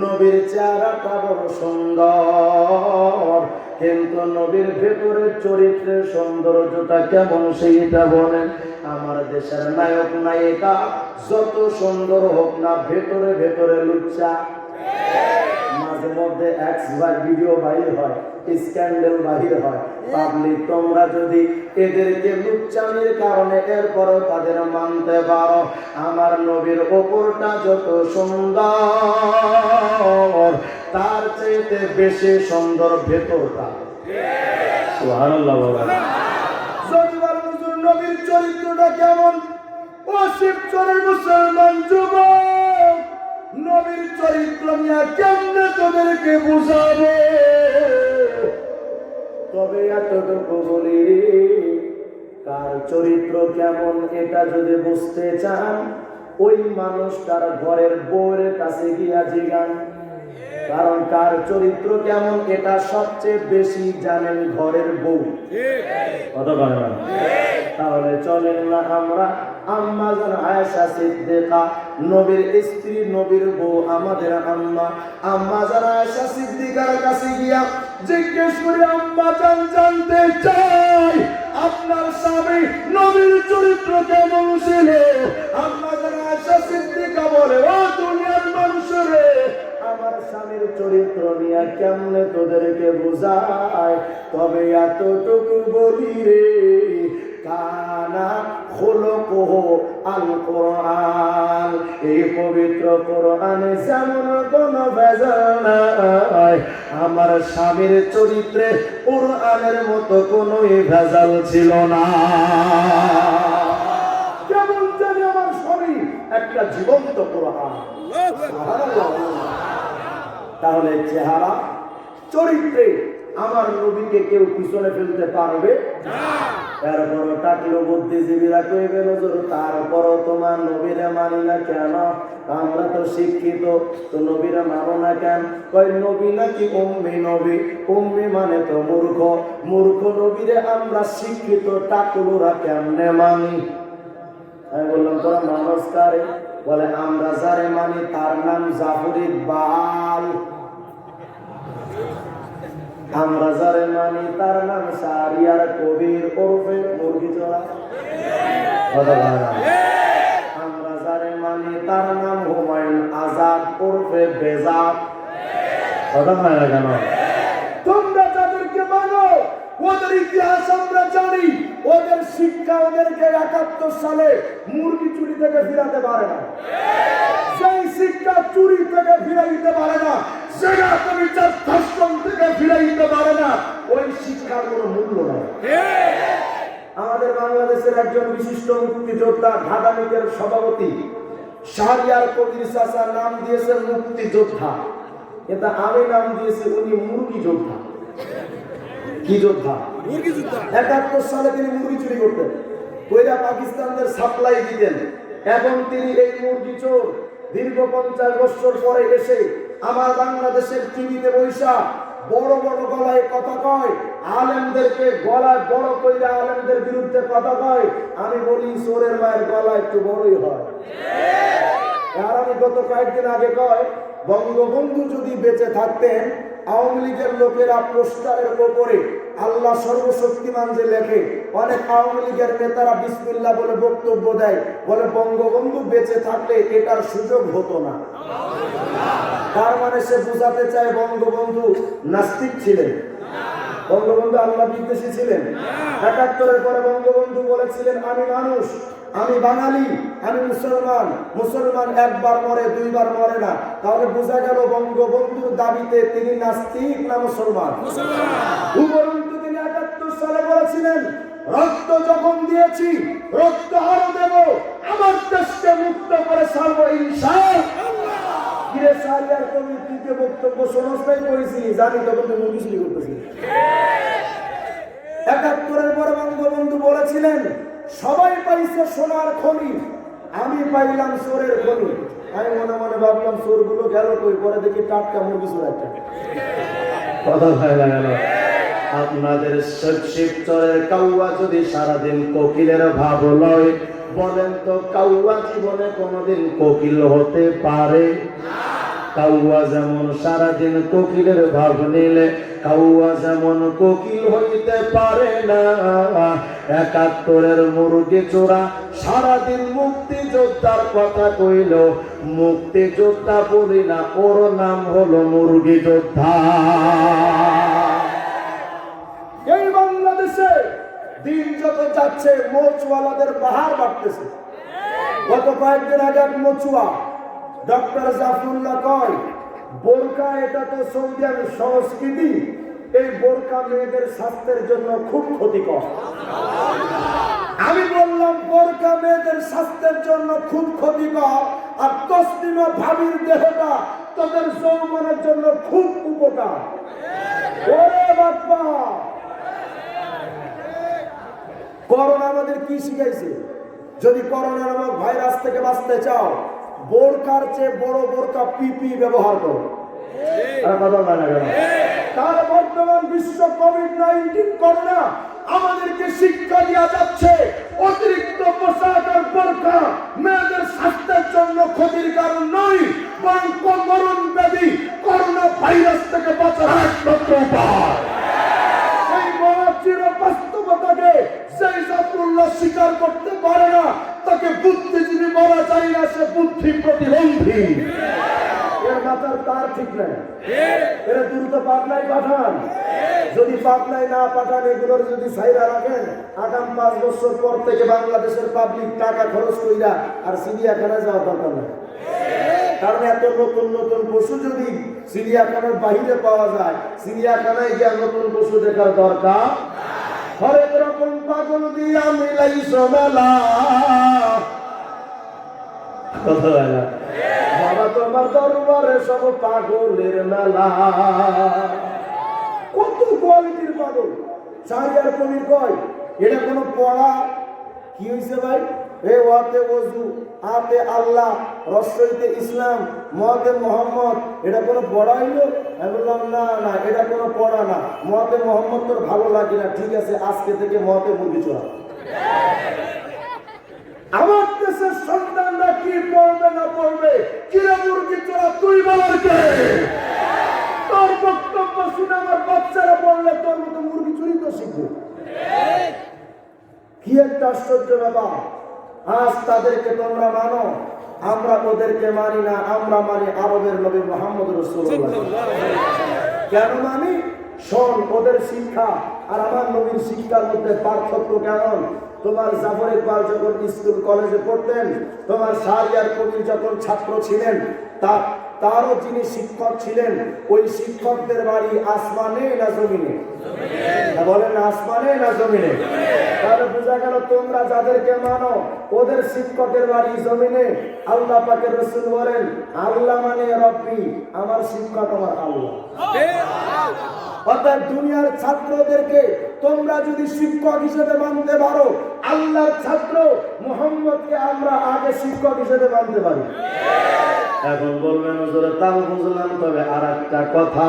নবীর চেহারাটা বড় সুন্দর, কিন্তু নবীর ভেতরের চরিত্রের সৌন্দর্যটা কেমন সেইটা বলেন। আমার দেশের নায়ক নায়িকা যত সুন্দর হোক না, ভেতরে ভেতরে লুচ্চা। মাঝে মধ্যে ভিডিও বাহির হয়, স্ক্যান্ডাল বাহির হয়, পাবলিক তোমরা যদি এদেরকে লুচ্চামির কারণে এরপরও তাদের মানতে পারো, আমার নবীর ওপরটা যত সুন্দর তার চাইতে বেশি সুন্দর ভেতরটা। সুবহানাল্লাহ বলেন। যদি বলেন হুজুর নবীর চরিত্রটা কেমন, ও শিবচরের মুসলমান যুবক, নবীর চরিত্র নিয়ে কেমনে তোদেরকে বুঝাবো? তবে এতটুকু বলি, কার চরিত্র কেমন এটা যদি বুঝতে চান, ওই মানুষটার ঘরের বউয়ের কাছে গিয়া জিগান। কারণ কার চরিত্র কেমন এটা সবচেয়ে বেশি জানেন ঘরের বউ। কথা বলেন না? তাহলে চলেন না আমরা আম্মা জান আয়েশা সিদ্দিকা, নবীর স্ত্রী, নবীর বউ, আমাদের আম্মা জান আয়েশা সিদ্দিকার কাছে গিয়া জিজ্ঞেস করি, আম্মা জান জানতে চাই আপনার স্বামী নবীর চরিত্র কেমন ছিল? আম্মা জান আয়েশা সিদ্দিকা বলে, ও দুনিয়ার মানুষরে, আমার স্বামীর চরিত্র নিয়ে কেমনে তোদেরকে বোঝায়? তবে এতটুকু বলি রে, কানা খুলুকুহু আল কোরআন, এই পবিত্র কোরআনে যেমন কোনো ভেজাল নাই, আমার স্বামীর চরিত্রে কোরআনের মতো কোনোই ভেজাল ছিল না। কেমন জানি আমার স্বামী একটা জীবন্ত কোরআন। তাহলে চেহারা চরিত্রে আমার নবীকে কেউ পিছনে ফেলতে পারবে না। এরপরও টাকলো বুদ্ধিজীবীরা কইবে হুজুর তারপরও তোমার নবীরে মানি না কেন? আমরা তো শিক্ষিত, তো নবীরে মানো না কেন? কই নবী নাকি উম্মি নবী? উম্মি মানে তো মূর্খ, মূর্খ নবীরে আমরা শিক্ষিত টাকলোরা কেমনে মানি? আমি বললাম তোরা মানুষ কারে? বলে আমরা যারে মানি তার নাম জাফর ইকবাল, আমরা যারে মানি তার নাম শাহরিয়ার কবির ওরফে মুরগি চড়া। আমরা যারে মানি তার নাম হুমায়ুন আজাদ ওরফে বেজাত। কথা হয় না কেন? তোমরা যাদেরকে মানো ওদের ইতিহাস আমরা জানি, ওদের শিক্ষা ওদেরকে ৭১ সালে মুরগি চুরি থেকে ফিরাতে পারে না। সেই শিক্ষা চুরি থেকে ফিরাইতে পারে না, সেটা তুমি ধর্ষণ থেকে ফিরাইতে পারে না, ওই শিক্ষার কোনো মূল্য নাই। আমাদের বাংলাদেশের একজন বিশিষ্ট মুক্তিযোদ্ধা, ঢাকামিকের সভাপতি শাহরিয়ার কবির চাচা নাম দিয়েছেন মুক্তিযোদ্ধা, কিন্তু আমি নাম দিয়েছি উনি মুরগি যোদ্ধা। কি যোদ্ধা? মুরগি যোদ্ধা। ৭১ সালে তিনি মুরগি চুরি করতেন, কইরা পাকিস্তানদের সাপ্লাই দিতেন। এখন তিনি এই মুরগি চোর দীর্ঘ 50 বছর পরে এসে আমার বাংলাদেশের টিভিতে বৈশা বড় বড় গলায় কথা কয়, আলেমদেরকে গলায় বড় কইরা আলেমদের বিরুদ্ধে কথা কয়। আমি বলি চোরের মায়ের গলা একটু বড়ই হয়। আর আমি গত কয়েকদিন আগে কয়, বঙ্গবন্ধু যদি বেঁচে থাকতেন, আওয়ামী লীগের লোকেরা পোস্টারের উপরে আল্লাহ সর্বশক্তিমান যে লেখে, অনেক আওয়ামী লীগের নেতারা বিসমিল্লাহ বলে বক্তব্য দেয়, বলে বঙ্গবন্ধু বেঁচে থাকলে এটার সুযোগ হতো না। তার মানে সে বোঝাতে চায় বঙ্গবন্ধু নাস্তিক ছিলেন, বঙ্গবন্ধু আল্লাহ বিদ্বেষী ছিলেন। ৭১-এর পরে বঙ্গবন্ধু বলেছিলেন, আমি মানুষ, আমি বাঙালি, আমি মুসলমান। মুসলমান একবার মরে, দুইবার মরে না। তাহলে বোঝা গেল বঙ্গবন্ধুর দাবিতে তিনি নাস্তিক না মুসলমান? উপরন্তু তিনি ৭১ সালে বলেছিলেন, রক্ত যখন দিয়েছি রক্ত আরো দেব, আমার দেশকে মুক্ত করে ছাড়বো ইনশাআল্লাহ। কিরে শাহরিয়ার কবির তৃতীয় বক্তব্য শোনস নাই? করেছিলি, জানি তখন তুমি মুরগি চুরি করতেছি। ৭১-এর পরে বঙ্গবন্ধু বলেছিলেন, সবাই পাইছে সোনার খনি, আমি পাইলাম চোরের খনি। আমি মনে মনে ভাবলাম চোরগুলো গেল কই, পরে দেখি টাটকা মুরগি চোরাটা। কথা হয় না গেল। আপনাদের শিবচরের কাউয়া যদি সারাদিন কোকিলের ভাব লয়, বলেন তো কাউয়া জীবনে কোনোদিন কোকিল হতে পারে? কাউয়া যেমন সারাদিন কোকিলের ভাব নিলে কাউয়া যেমন কোকিল হইতে পারে না। ৭১-এর মুরগি চোরা সারাদিন মুক্তিযোদ্ধার কথা কইল, মুক্তিযোদ্ধা বলি না, ওর নাম হলো মুরগি যোদ্ধা। এই বাংলাদেশে দিন যত যাচ্ছে মোচওয়ালাদের বাহার বাড়তেছে। গত কয়েকদিন আগে এক মোচুয়া ডক্টর জাফরুল্লাহ কয়, বোরকা এটা তো সৌদি আরবের সংস্কৃতি, এই বোরকা মেয়েদের স্বাস্থ্যের জন্য খুব ক্ষতিকর। আমি বললাম বোরকা মেয়েদের স্বাস্থ্যের জন্য খুব ক্ষতিকর, আর তসলিমা ভাবির দেহটা তাদের যৌবনের জন্য খুব উপকার। ওরে বাপ্পা, করোনা আমাদের কি শিখাইছে? যদি করোনা নামক ভাইরাস থেকে বাঁচতে চাও, বোরকার চেয়ে বড় বোরকা পিপি ব্যবহার করো। তার বর্তমান বিশ্ব কোভিড-19 করোনা আমাদেরকে শিক্ষা দেওয়া যাচ্ছে, অতিরিক্ত পোশাক আর বোরকা মেয়েদের স্বাস্থ্যের জন্য ক্ষতির কারণ নয়, বরং মরণ ব্যাধি করোনা ভাইরাস থেকে বাঁচার একমাত্র উপায়। এই বড় চির বাস্তবতাকে সেই জাফরুল্লাহ স্বীকার করতে পারে না, তাকে বুদ্ধিজীবী বলা যায় না, সে বুদ্ধি প্রতিবন্ধী। এর মাথার তার ঠিক নাই, এরা দ্রুত পাবনায় পাঠান। যদি পাবনায় না পাঠান, এগুলোর যদি সাইরা রাখেন, আগাম 5 বছর পর থেকে বাংলাদেশের পাবলিক টাকা খরচ কইরা আর চিড়িয়াখানা যাওয়ার দরকার নেই। কারণ এত নতুন নতুন পশু যদি চিড়িয়াখানার বাহিরে পাওয়া যায়, চিড়িয়াখানায় গিয়ে নতুন পশু দেখার দরকার। হরেক রকম পাগল দিয়া মিলাইছ মেলা। বাবা তোমার দরবারে সব পাগলের মেলা। কত কোয়ালিটির পাগল। শাহরিয়ার কবির কয়, এটা কোনো পড়া কি হয়েছে ভাই? এ ওয়াতে ওযু, আতে আল্লাহ, রসইতে ইসলাম, মতে মোহাম্মদ, এটা কোনো পড়া হইল? আমি বললাম না না, এটা কোনো পড়া না। মতে মোহাম্মদ তোর ভালো লাগে না, ঠিক আছে, আজকে থেকে মতে মুরগি চড়া। আমার দেশের সন্তানরা কি পড়বে না পড়বে, কিরে মুরগি চড়া তুই বলার কে? তোর বক্তব্য শুনে আমার বাচ্চারা বললে তোর মতো মুরগি চুরি তো শিখবে। কি একটা আশ্চর্য ব্যাপার। আজ তাদেরকে তোমরা মানো, আমরা ওদেরকে মানি না, আমরা মানি আরবের নবী মুহাম্মদ রাসূলুল্লাহ। কেন মানি? শোন, ওদের শিক্ষা আর আমার নবীর শিক্ষার মধ্যে পার্থক্য কেমন। তোমার জাফর ইকবাল যখন স্কুল কলেজে পড়তেন, তোমার শাহরিয়ার কবির যখন ছাত্র ছিলেন, তারও যিনি শিক্ষক ছিলেন, ওই শিক্ষকদের বাড়ি আসমানে না জমিনে? বলেন আসমানে না জমিনে? তাহলে বোঝা গেল তোমরা যাদেরকে মানো ওদের শিক্ষকের বাড়ি জমিনে। আল্লাহ পাকের রাসূল বলেন, আল্লাহ মানে রব্বি, আমার শিক্ষক আমার আল্লাহ। অর্থাৎ দুনিয়ার ছাত্রদেরকে তোমরা যদি শিক্ষক হিসেবে মানতে পারো, আল্লাহর ছাত্র মুহাম্মদকে আমরা আগে শিক্ষক হিসেবে মানতে পারি। এখন বলবেন হুজুর তাও বুঝলাম, তবে আর একটা কথা,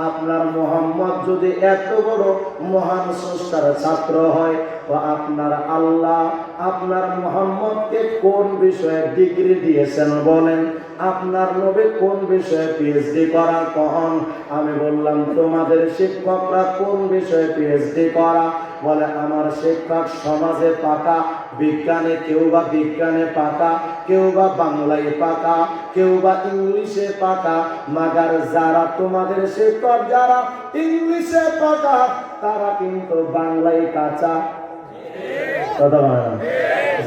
আপনার মুহাম্মদ যদি এত বড় মহান স্রষ্টার ছাত্র হয়, তো আপনার আল্লাহ আপনার মুহাম্মদকে কোন বিষয়ে ডিগ্রি দিয়েছেন বলেন? আপনার নবী কোন বিষয়ে পিএইচডি করা কখন? আমি বললাম তোমাদের শিক্ষকরা কোন বিষয়ে পিএইচডি করা? বলে আমার শিক্ষক সমাজে পাকা, বিজ্ঞানে কেউ বা বিজ্ঞানে পাকা, কেউ বা বাংলায় পাকা, কেউ বা ইংলিশে পাকা। মাগার যারা তোমাদের শিক্ষক যারা ইংলিশে পাকা, তারা কিন্তু বাংলায় কাঁচা।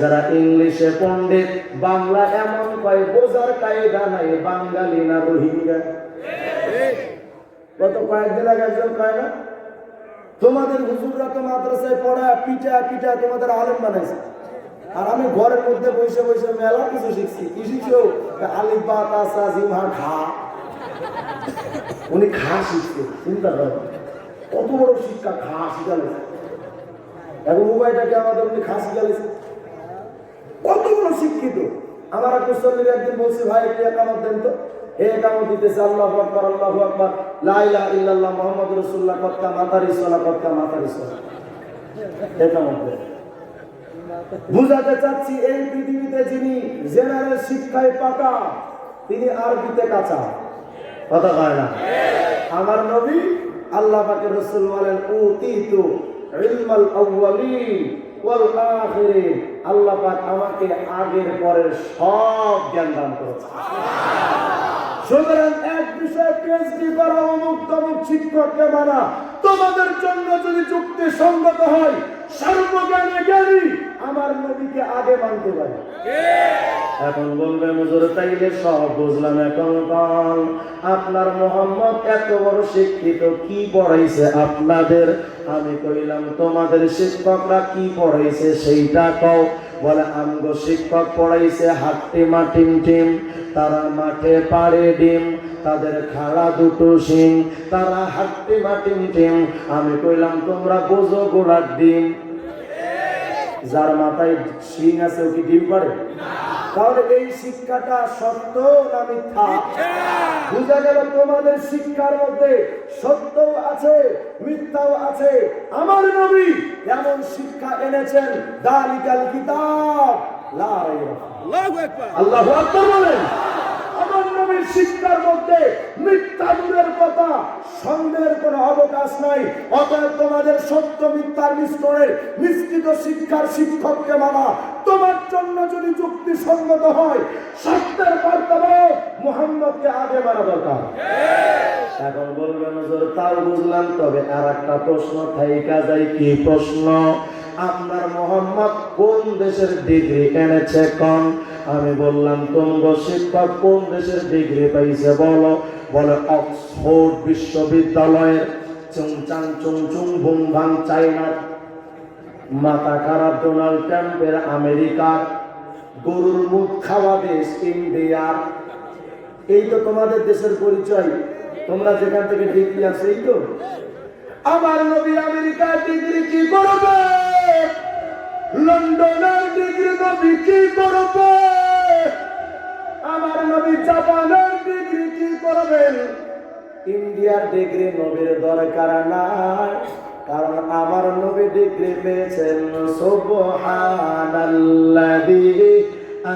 যারা ইংলিশে পণ্ডিত, বাংলা এমন কয় বোঝার কায়দা নাই, বাঙালি না রোহিঙ্গা। গত কয়েকদিন আগে একজন কয় না, তোমাদের হুজুররা তো মাদ্রাসায় পড়া পিঠা পিঠা তোমাদের আলেম বানাইছে, আর আমি ঘরের মধ্যে বসে বসে মেলা কিছু শিখছি। কি শিখছো? আলিফ বা তা সা জিম হা খা। উনি খা শিখছে। চিন্তা করো কত বড় শিক্ষা, খা শিখালে। এখন মোবাইলটাকে আমাদের উনি খা শিখালেছে, কত বড় শিক্ষিত। আমার এক মুসল্লির একদিন বলছে, ভাই একটু একামত দেন তো। এই একামত দিতেছে আল্লাহু আকবার আল্লাহু আকবার লা ইলাহা ইল্লাল্লাহ মুহাম্মাদুর রাসূলুল্লাহ কতকা মাতারি সালাহ কতকা মাতারি সালাহ। একামত দেন। বুঝাতে চাচ্ছি এই পৃথিবীতে যিনি জেনারেল শিক্ষায় পাকা তিনি আরবিতে কাঁচা। কথা কয় না? আমার নবী আল্লাহ পাকের রাসূল বলেন উতিতু ইলমাল আউয়ালিন ওয়াল আখিরিন, আল্লাহ পাক আমাকে আগের পরের সব জ্ঞান দান করেছে। সুতরাং এক বিষয়ে পিএইচডি করা অমুক তমুক শিক্ষককে মানা তোমাদের জন্য যদি যুক্তি সঙ্গত হয়, সর্বজ্ঞানে জ্ঞানী আমার নবীকে আগে মানতে পারে। এখন বলবে হুজুর তাইলে সব বুঝলাম, এখন বল আপনার মোহাম্মদ এত বড় শিক্ষিত, কি পড়াইছে আপনাদের? আমি কইলাম তোমাদের শিক্ষকরা কি পড়াইছে সেইটা কও। বলে আমগো শিক্ষক পড়াইছে হাট্টি মাটিম টিম, তারা মাঠে পাড়ে ডিম, তাদের খাড়া দুটো শিং, তারা হাট্টি মাটিম টিম। আমি কইলাম তোমরা বোঝো গোলার ডিম, যার মাথায় শিং আছে ও কি ডিম পারে? তাহলে এই শিক্ষাটা সত্য না মিথ্যা? বুঝা গেল তোমাদের শিক্ষার মধ্যে সত্যও আছে মিথ্যাও আছে। আমার নবী এমন শিক্ষা এনেছেন, দালিকাল কিতাব লা রাইবা ফিহি। আল্লাহু আকবার বলেন। আমার নবীর শিক্ষার মধ্যে মিথ্যা দূরের কথা, সন্দেহের কোনো অবকাশ নাই। অতএব তোমাদের সত্য মিথ্যার মিশ্রণের মিশ্রিত শিক্ষার শিক্ষককে মানা তোমার জন্য যদি যুক্তিসঙ্গত হয়, সত্যের বার্তা মুহাম্মদকে আগে মানা দরকার। এখন বলবেন হুজুর তাও বুঝলাম, তবে আর একটা প্রশ্ন থাইকা যায়। কি প্রশ্ন? আপনার মোহাম্মদ কোন দেশের ডিগ্রি এনেছে কোন? আমি বললাম তোমগো শিক্ষক কোন দেশের ডিগ্রি পাইছে বলো। বলে অক্সফোর্ড বিশ্ববিদ্যালয়ের। চুং চাং চুং চুং বুম ভাং চাইনার। মাথা খারাপ ডোনাল্ড ট্রাম্পের আমেরিকার। গরুর মুখ খাওয়া দেশ ইন্ডিয়ার। এই তো তোমাদের দেশের পরিচয়, তোমরা যেখান থেকে ডিগ্রি আছে। এই তো আমার নবী আমেরিকার ডিগ্রি কি করবে? লন্ডনের ডিগ্রি নবী কি করবে? আমার নবী জাপানের ডিগ্রি কি করবেন? ইন্ডিয়ার ডিগ্রি নবীর দরকার নাই, কারণ আমার নবী ডিগ্রি পেয়েছেন সুবহানাল্লাযী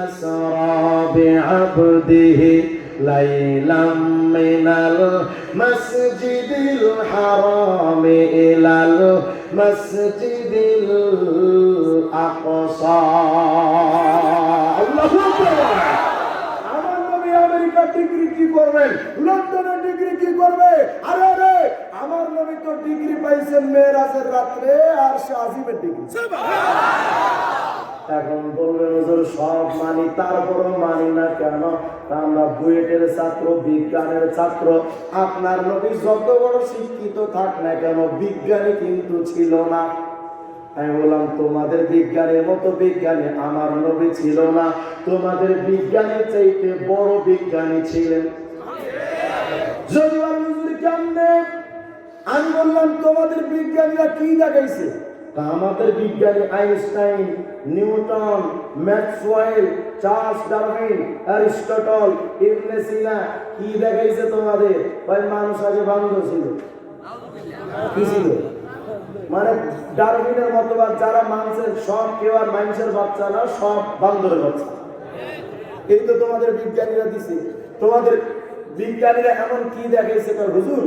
আসরা বিআবদিহি লাইলাম মিনাল মাসজিদিল হারাম ইলাল মাসজিদিল আকসা। আল্লাহু আকবার। আমার নবী আমেরিকার ডিগ্রি কি করবেন? লন্ডনের ডিগ্রি কি করবে? আরে আরে আমার নবী তো ডিগ্রি পাইছেন মেরাজের রাত্রে আর সে আজিমের ডিগ্রি। এখন বলবেন হুজুর সব মানি, তারপরও মানি না কেন? আমরা বুয়েটের ছাত্র, বিজ্ঞানের ছাত্র। আপনার নবী যত বড় শিক্ষিত থাক না কেন, বিজ্ঞানী কিন্তু ছিল না। আমি বললাম তোমাদের বিজ্ঞানের মতো বিজ্ঞানী আমার নবী ছিল না, তোমাদের বিজ্ঞানের চাইতে বড় বিজ্ঞানী ছিলেন। যদি হুজুর কেমনে? আমি বললাম তোমাদের বিজ্ঞানীরা কি দেখাইছে? আমাদের বিজ্ঞানী Einstein, Newton, Maxwell, Charles Darwin, Aristotle, Ibn Sina কি দেখাইছে তোমাদের? ভাই মানুষ আগে বান্দর ছিল। কি ছিল? মানে ডারউইনের মতবাদ যারা মানুষের সব, কেউ আর মানুষের বাচ্চা না, সব বান্দরের বাচ্চা। এই তো তোমাদের বিজ্ঞানীরা দিছে। তোমাদের বিজ্ঞানীরা এমন কি দেখাইছে? হুজুর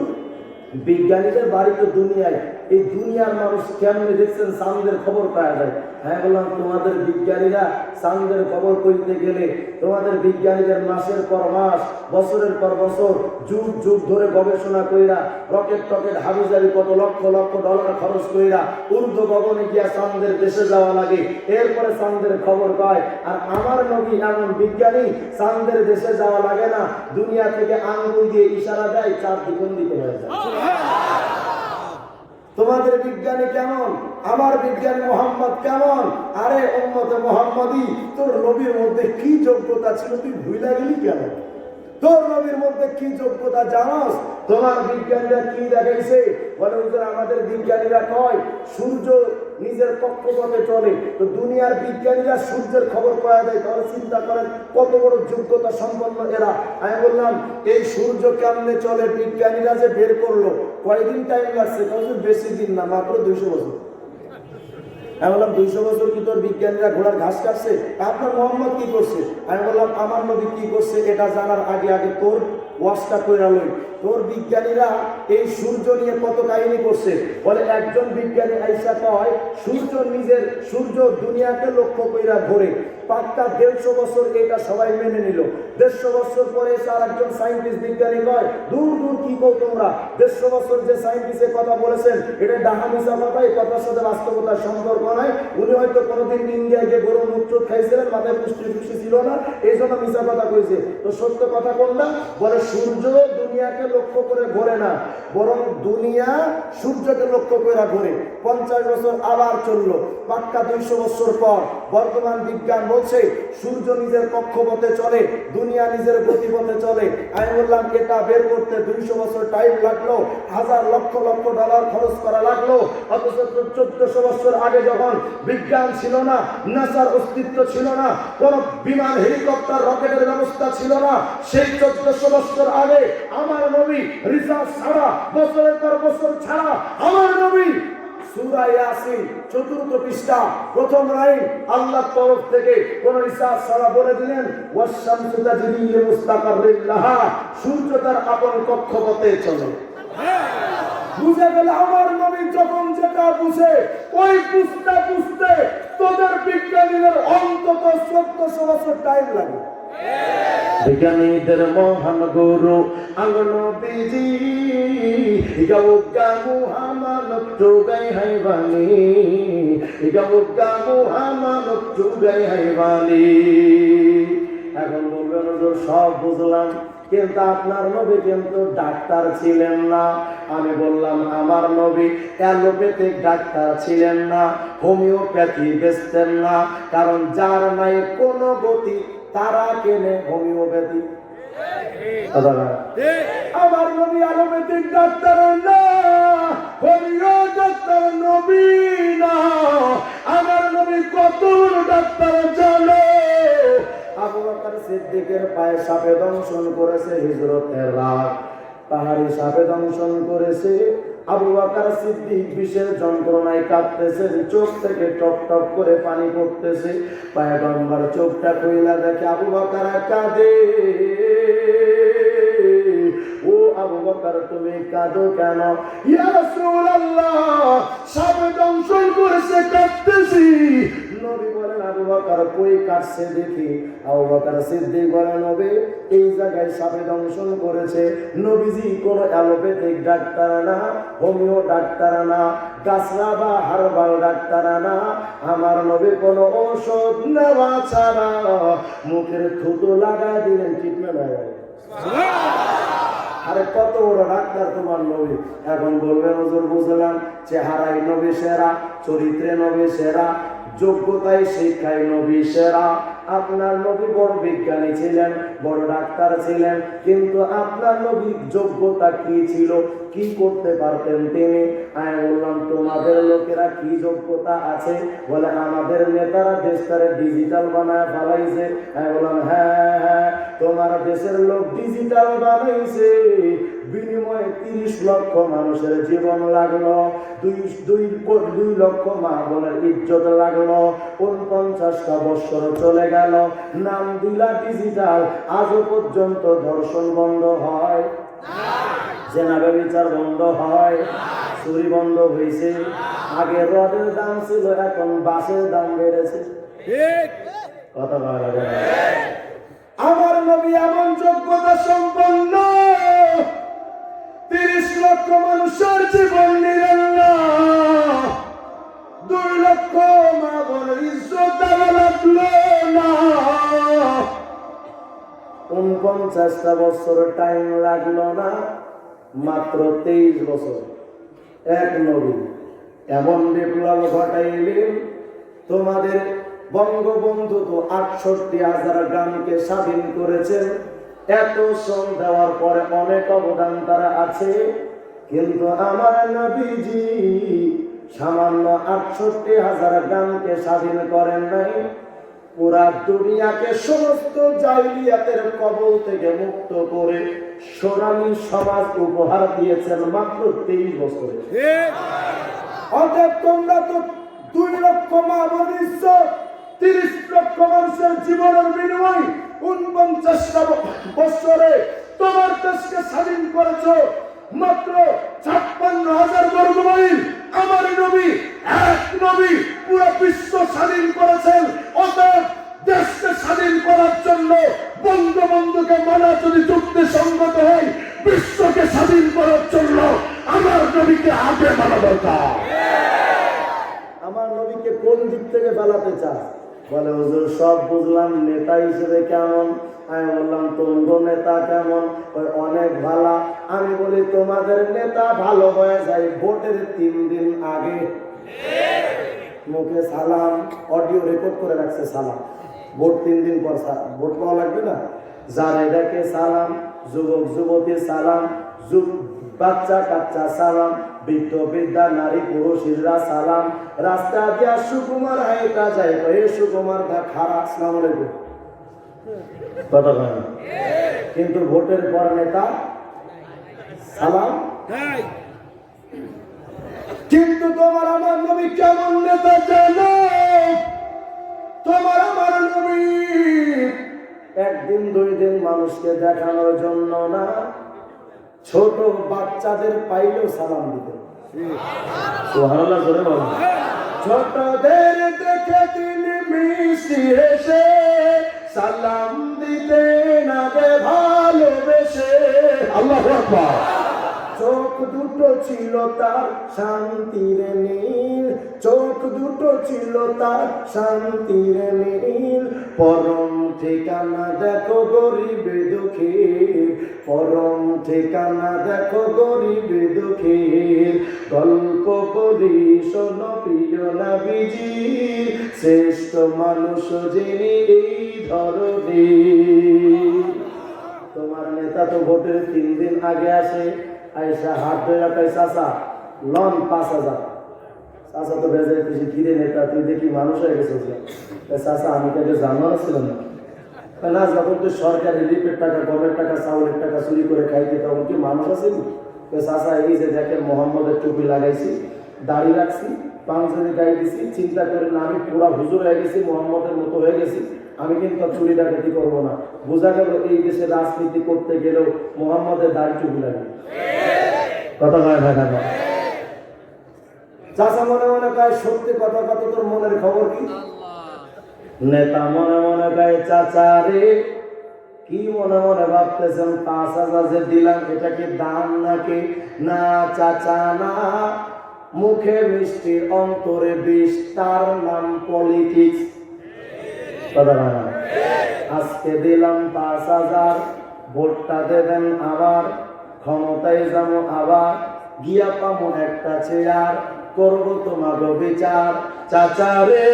বিজ্ঞানীদের বাড়ি তো দুনিয়ায়, এই দুনিয়ার মানুষ কেমনে দেখছেন চাঁদের খবর পাওয়া যায়। হ্যাঁ বললাম তোমাদের বিজ্ঞানীরা চাঁদের খবর করতে গেলে তোমাদের বিজ্ঞানীদের মাসের পর মাস, বছরের পর বছর, যুগ যুগ ধরে গবেষণা কইরা রকেট টকেট হাবিজাবি কত লক্ষ লক্ষ ডলার খরচ কইরা ঊর্ধ্ব গগনে গিয়া চাঁদের দেশে যাওয়া লাগে, এরপরে চাঁদের খবর পায়। আর আমার নবী এমন বিজ্ঞানী, চাঁদের দেশে যাওয়া লাগে না, দুনিয়া থেকে আঙ্গুল দিয়ে ইশারা দেয়, চার দ্বিগুণিত হয়ে যায়। তোমাদের বিজ্ঞানী কেমন? আমার বিজ্ঞানী মোহাম্মদ কেমন? আরে উম্মতে মুহাম্মাদি, তোর নবীর মধ্যে কি যোগ্যতা ছিল তুই ভুলে গেলি কেন? তোর নবীর মধ্যে কি যোগ্যতা জানোস? তোমার বিজ্ঞানীরা কি দেখাইছে? বলে হুজুর আমাদের বিজ্ঞানীরা কয় সূর্য নিজের কক্ষপথে চলে, তো দুনিয়ার বিজ্ঞানীরা সূর্যের খবর পাওয়া যায়। তাহলে চিন্তা করেন কত বড় যোগ্যতা সম্পন্ন এরা। আমি বললাম এই সূর্য কেমনে চলে বিজ্ঞানীরা যে বের করলো, কয়দিন টাইম লাগছে? বেশি দিন না, মাত্র 200 বছর। আমি বললাম 200 বছর কি তোর বিজ্ঞানীরা ঘোড়ার ঘাস কাটছে? আপনার মোহাম্মদ কি করছে? আমি বললাম আমার নবী কি করছে এটা জানার আগে আগে তোর ওয়াজটা কইরা লই। তোর বিজ্ঞানীরা এই সূর্য নিয়ে কত কাহিনী করছে। বলে একজন বিজ্ঞানী আইসা কয় সূর্য দুনিয়াকে লক্ষ্য কইরা ঘোরে। পাক্কা 150 বছর এটা সবাই মেনে নিল। 150 বছর পরে এসে আর একজন সায়েন্টিস্ট বিজ্ঞানী কয় দূর দূর কি কও তোমরা, 150 বছর যে সায়েন্টিস্টের কথা বলেছেন এটা ডাহা মিশা কথা, এই কথার সাথে বাস্তবতার সম্পর্ক নাই। উনি হয়তো কোনোদিন ইন্ডিয়ায় গিয়ে গরুর মুখ খাইছিলেন, মাথায় পুষ্টি ছিল না, এই জন্য মিশা কথা কইছে। তো সত্য কথা কোনটা? বলে সূর্য দুনিয়াকে লক্ষ্য করে ঘোরে না, বরং দুনিয়া সূর্যকে লক্ষ্য করে ঘোরে। 50 বছর আবার চললো, পাক্কা 200 বছর পর বর্তমান বিজ্ঞান বলছে সূর্য নিজের কক্ষপথে চলে, দুনিয়া নিজের গতিপথে চলে। আমি বললাম এটা বের করতে 200 বছর টাইম লাগলো, হাজার লক্ষ লক্ষ ডলার খরচ করা লাগলো। অথচ 1400 বছর আগে যখন বিজ্ঞান ছিল না, নাসার অস্তিত্ব ছিল না, কোন বিমান হেলিকপ্টার রকেটের ব্যবস্থা ছিল না, সেই 1400 বছর আগে আমার নবী রিসার্চ ছাড়া, বছরের পর বছর ছাড়া আমার নবী সূরা ইয়াসিন 4th পৃষ্ঠা 1ম লাইন আল্লাহর তরফ থেকে কোন রিসার্চ ছাড়া বলে দিলেন ওয়াশ-শামসু তাজরি লিমুস্তাকাররিন লাহা, সূর্য তার আপন কক্ষপথে চলে। বুঝে গেল আমার নবী যখন যেটা বুঝে ওই বুঝতে তোদের বিজ্ঞানীদের অন্তত 1400 বছর টাইম লাগে। বিজ্ঞানীদের মহান গুরু নবীজি গাউগা মুহাম্মদ চুগাই হাইবানি, গাউগা মুহাম্মদ চুগাই হাইবানি। এখন বলবেন হুজুর সব বুঝলাম, কিন্তু আপনার নবী কিন্তু ডাক্তার ছিলেন না। আমি বললাম আমার নবী অ্যালোপ্যাথিক ডাক্তার ছিলেন না, হোমিওপ্যাথি বেচতেন না, কারণ যার নাই কোনো গতি তারা কেনে হোমিওপ্যাথি। আমার নবী অ্যালোপ্যাথিক ডাক্তার না, হোমিও ডাক্তার নবী না। আমার নবী কত ডাক্তার জানো? আবু বকর সিদ্দিকের পায়ে সাপে দংশন করেছে হিজরতের রাত, পাহাড়ি সাপে দংশন করেছে। আবু বকর সিদ্দিক বিষের যন্ত্রণায় কাঁদতেছে, চোখ থেকে টপ টপ করে পানি পড়তেছে। পয়গম্বর চোখটা খুইলা দেখে আবু বকর কাঁদে। ও আবু বকর তুমি কাঁদো কেন? ইয়া রাসূলুল্লাহ সাপে দংশন করেছে কাঁদতেছি। নবী বলেন আবু বকর কই কাটছে দেখি। আবু বকর সিদ্দিক বলেন নবী এই জায়গায় সাপে দংশন করেছে। নবীজি কোন অ্যালোপ্যাথিক ডাক্তার না, হোমিও ডাক্তার না, গাছরা বা হারবাল ডাক্তার না। আমার নবী কোন ঔষধ নেওয়া ছাড়া মুখের থুতু লাগাই দিলেন ট্রিটমেন্ট হয়ে গেল। আরে কত বড় ডাক্তার তোমার নবী। এখন বলবেন হুজুর বুঝলাম, চেহারায় নবী সেরা, চরিত্রে নবী সেরা, যোগ্যতায় শিক্ষায় নবী সেরা। আপনার নবী বড় বিজ্ঞানী ছিলেন, বড় ডাক্তার ছিলেন, কিন্তু আপনার নবীর যোগ্যতা কি ছিল, কি করতে পারতেন তিনি? আমি বললাম তোমাদের লোকেরা কি যোগ্যতা আছে? বলে আমাদের নেতারা দেশটারে ডিজিটাল বানায় ফেলাইছে। আমি বললাম হ্যাঁ, তোমার দেশের লোক ডিজিটাল বানাইছে, বিনিময়ে 30 লক্ষ মানুষের জীবন লাগলো, 2 লক্ষ মা বোনের ইজ্জত লাগলো, 49টা বছর চলে গেল, নাম দিলা ডিজিটাল, আজও পর্যন্ত ধর্ষণ বন্ধ হয়, জেনাবে বিচার বন্ধ হয়, চুরি বন্ধ হয়েছে। আগে রডের দাম ছিল, এখন বাসের দাম বেড়েছে। কথা বলা যায়। আমার নবী এমন যোগ্যতা সম্পন্ন, 30 লক্ষ মানুষের জীবন নিলেন না, 2 লক্ষ মা বোনের ইজ্জত লাগলো না। 49টা বছর টাইম লাগলো না, মাত্র 23 বছর এক নবী এমন বিপ্লব ঘটাইলেন। তোমাদের বঙ্গবন্ধু তো 68,000 গ্রামকে স্বাধীন করেছেন। এত শ্রম দেওয়ার পরে অনেক অবদান তারা আছে, কিন্তু আমার নবীজি সামান্য 68,000 গ্রামকে স্বাধীন করেন নাই, পুরা দুনিয়াকে সমস্ত জাহিলিয়াতের কবল থেকে মুক্ত করে সোনালী সমাজ উপহার দিয়েছেন মাত্র 23 বছরে। অতএব তোমরা তো 2 লক্ষ মা বোনের ইজ্জত, 30 লক্ষ মানুষের জীবনের বিনিময় 49টা বছরে তোমার দেশকে স্বাধীন করেছো মাত্র 56,000 বর্গ মাইল। আমার নবী, এক নবী পুরো বিশ্ব স্বাধীন করেছেন। অতএব দেশকে স্বাধীন করার জন্য বঙ্গবন্ধুকে মানা যদি যুক্তিসঙ্গত হয়, বিশ্বকে স্বাধীন করার জন্য আমার নবীকে আগে মানা দরকার। আমার নবীকে কোন দিক থেকে ফেলাতে চায়? বলে হুজুর সব বুঝলাম, নেতা হিসেবে কেমন? আমি বললাম তোমর নেতা কেমন? অনেক ভালো। আমি বলি তোমাদের নেতা ভালো হয়ে যায় ভোটের 3 দিন আগে। মুখে সালাম, অডিও রেকর্ড করে রাখছে সালাম। ভোট 3 দিন পর ভোট পাওয়া লাগবে না? যারা এটাকে সালাম, যুবক যুবতী সালাম, বাচ্চা কাচ্চা সালাম, বৃদ্ধ বৃদ্ধা নারী পুরুষরা সালাম। রাস্তা দিয়া সুকুমার হাইটা যায়, এই সুকুমার দা খারাপ আসসালামু আলাইকুম কথা বলে না। কিন্তু ভোটের পর নেতা সালাম। কিন্তু তোমার আমার নবী কেমন নেতা জানো? তোমার আমার নবী 1 দিন 2 দিন মানুষকে দেখানোর জন্য না, ছোট বাচ্চাদের পাইলেও সালাম দিতেন। সুবহানাল্লাহ জোরে বলেন। ছোটদের দেখে তিনি মিষ্টি হেসে সালাম দিতেন আগে ভালোবেসে। আল্লাহু আকবার। চোখ দুটো ছিল তার শান্তির নীল, চোখ দুটো ছিল তার শান্তির নীল। পরম ঠিকানা দেখো গরিব দুঃখীর, পরম ঠিকানা দেখো গরিব দুঃখীর। গল্প করি শোনো প্রিয় নবীজির, শ্রেষ্ঠ মানুষ যিনি এই ধরনের। তোমার নেতা তো ভোটের 3 দিন আগে আসে, আইসা হাত ধরে কয় চাচা লন 5,000। চাচা তো বেজায় খুশি, কিরে নেতা তুই দেখি মানুষ হয়ে গেছে। চাচা আমি তাকে জানোয়ার ছিলাম না, যখন তুই সরকারি রিলিফের টাকা, গমের টাকা, চাউলের টাকা চুরি করে খাইতে তখন কি মানুষ আছিস? চাচা এই যে দেখেন মোহাম্মদের টুপি লাগাইছি, দাড়ি রাখছি, পাঞ্জাবি গাই দিছি, চিন্তা করে না আমি পুরা হুজুর হয়ে গেছি, মোহাম্মদের মতো হয়ে গেছি, আমি কিন্তু চুরি ডাকাতি করবো না। বোঝা গেল এই দেশে রাজনীতি করতে গেলেও মোহাম্মদের দাড়ি টুপি লাগে। কথা নয় ভাই না। চাচা মনে মনে কয় সত্যি কথা, কত তোর মনের খবর কি? নেতা মনে মনে কয় চাচা রে কি মনে মনে ভাবতেছেন 5,000 যে দিলাম এটা কি দান নাকি? না চাচা না, মুখে মিষ্টি অন্তরে বিষ, তার নাম পলিটিক্স। কথা না। আজকে দিলাম 5,000, ভোটটা দেবেন আবার, ক্ষমতায় যাবো আবার, গিয়া পাবো একটা চেয়ার, করবো তোমাকে বিচার। চাচা রে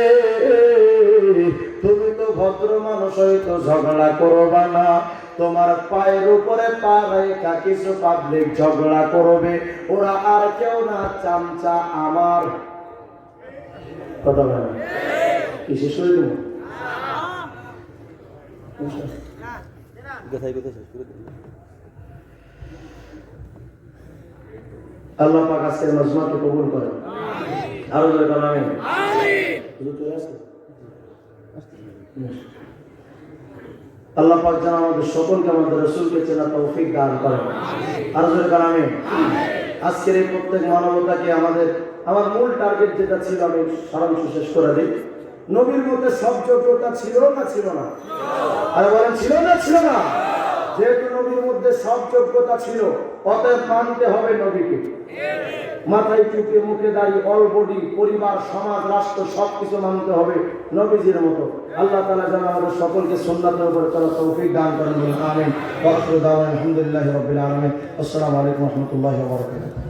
তুমি তো ভদ্র মানুষ, হয়তো ঝগড়া করবা না, তোমার পায়ের উপরে পা রেখা কিছু পাবলিক ঝগড়া করবে, ওরা আর কেউ না, চামচা আমার। কথা বলে কি শেষ হয়ে দেবো? আল্লাহ পাক আজকের মজমাকে কবুল করেন। আরো জোরে বলেন আমিন। আল্লাহ পাক যেন আমাদের সকলকে আমাদের রাসূলকে চেনা তৌফিক দান করেন। আরো জোরে বলেন আমিন। আজকের এই প্রত্যেক মানবতাকে আমার মূল টার্গেট যেটা ছিল আমি সারাংশ শেষ করে দিই। নবীর মধ্যে সব যোগ্যতা ছিল না ছিল না? আরে বলেন ছিল না ছিল না? যেহেতু নবীর মধ্যে সব যোগ্যতা ছিল, অতএব মানতে হবে নবীকে। মাথায় টুপি, মুখে দাড়ি, অল বডি, পরিবার, সমাজ, রাষ্ট্র সবকিছু মানতে হবে নবীজির মতো। আল্লাহ তাআলা যেন আমাদের সকলকে সুন্নাতের উপরে চলার তৌফিক দান করেন। আমিন। ওয়া আখিরু দাওয়ানা আলহামদুলিল্লাহি রাব্বিল আলামিন। আসসালামু আলাইকুম ওয়া রাহমাতুল্লাহি ওয়া বারাকাতুহু।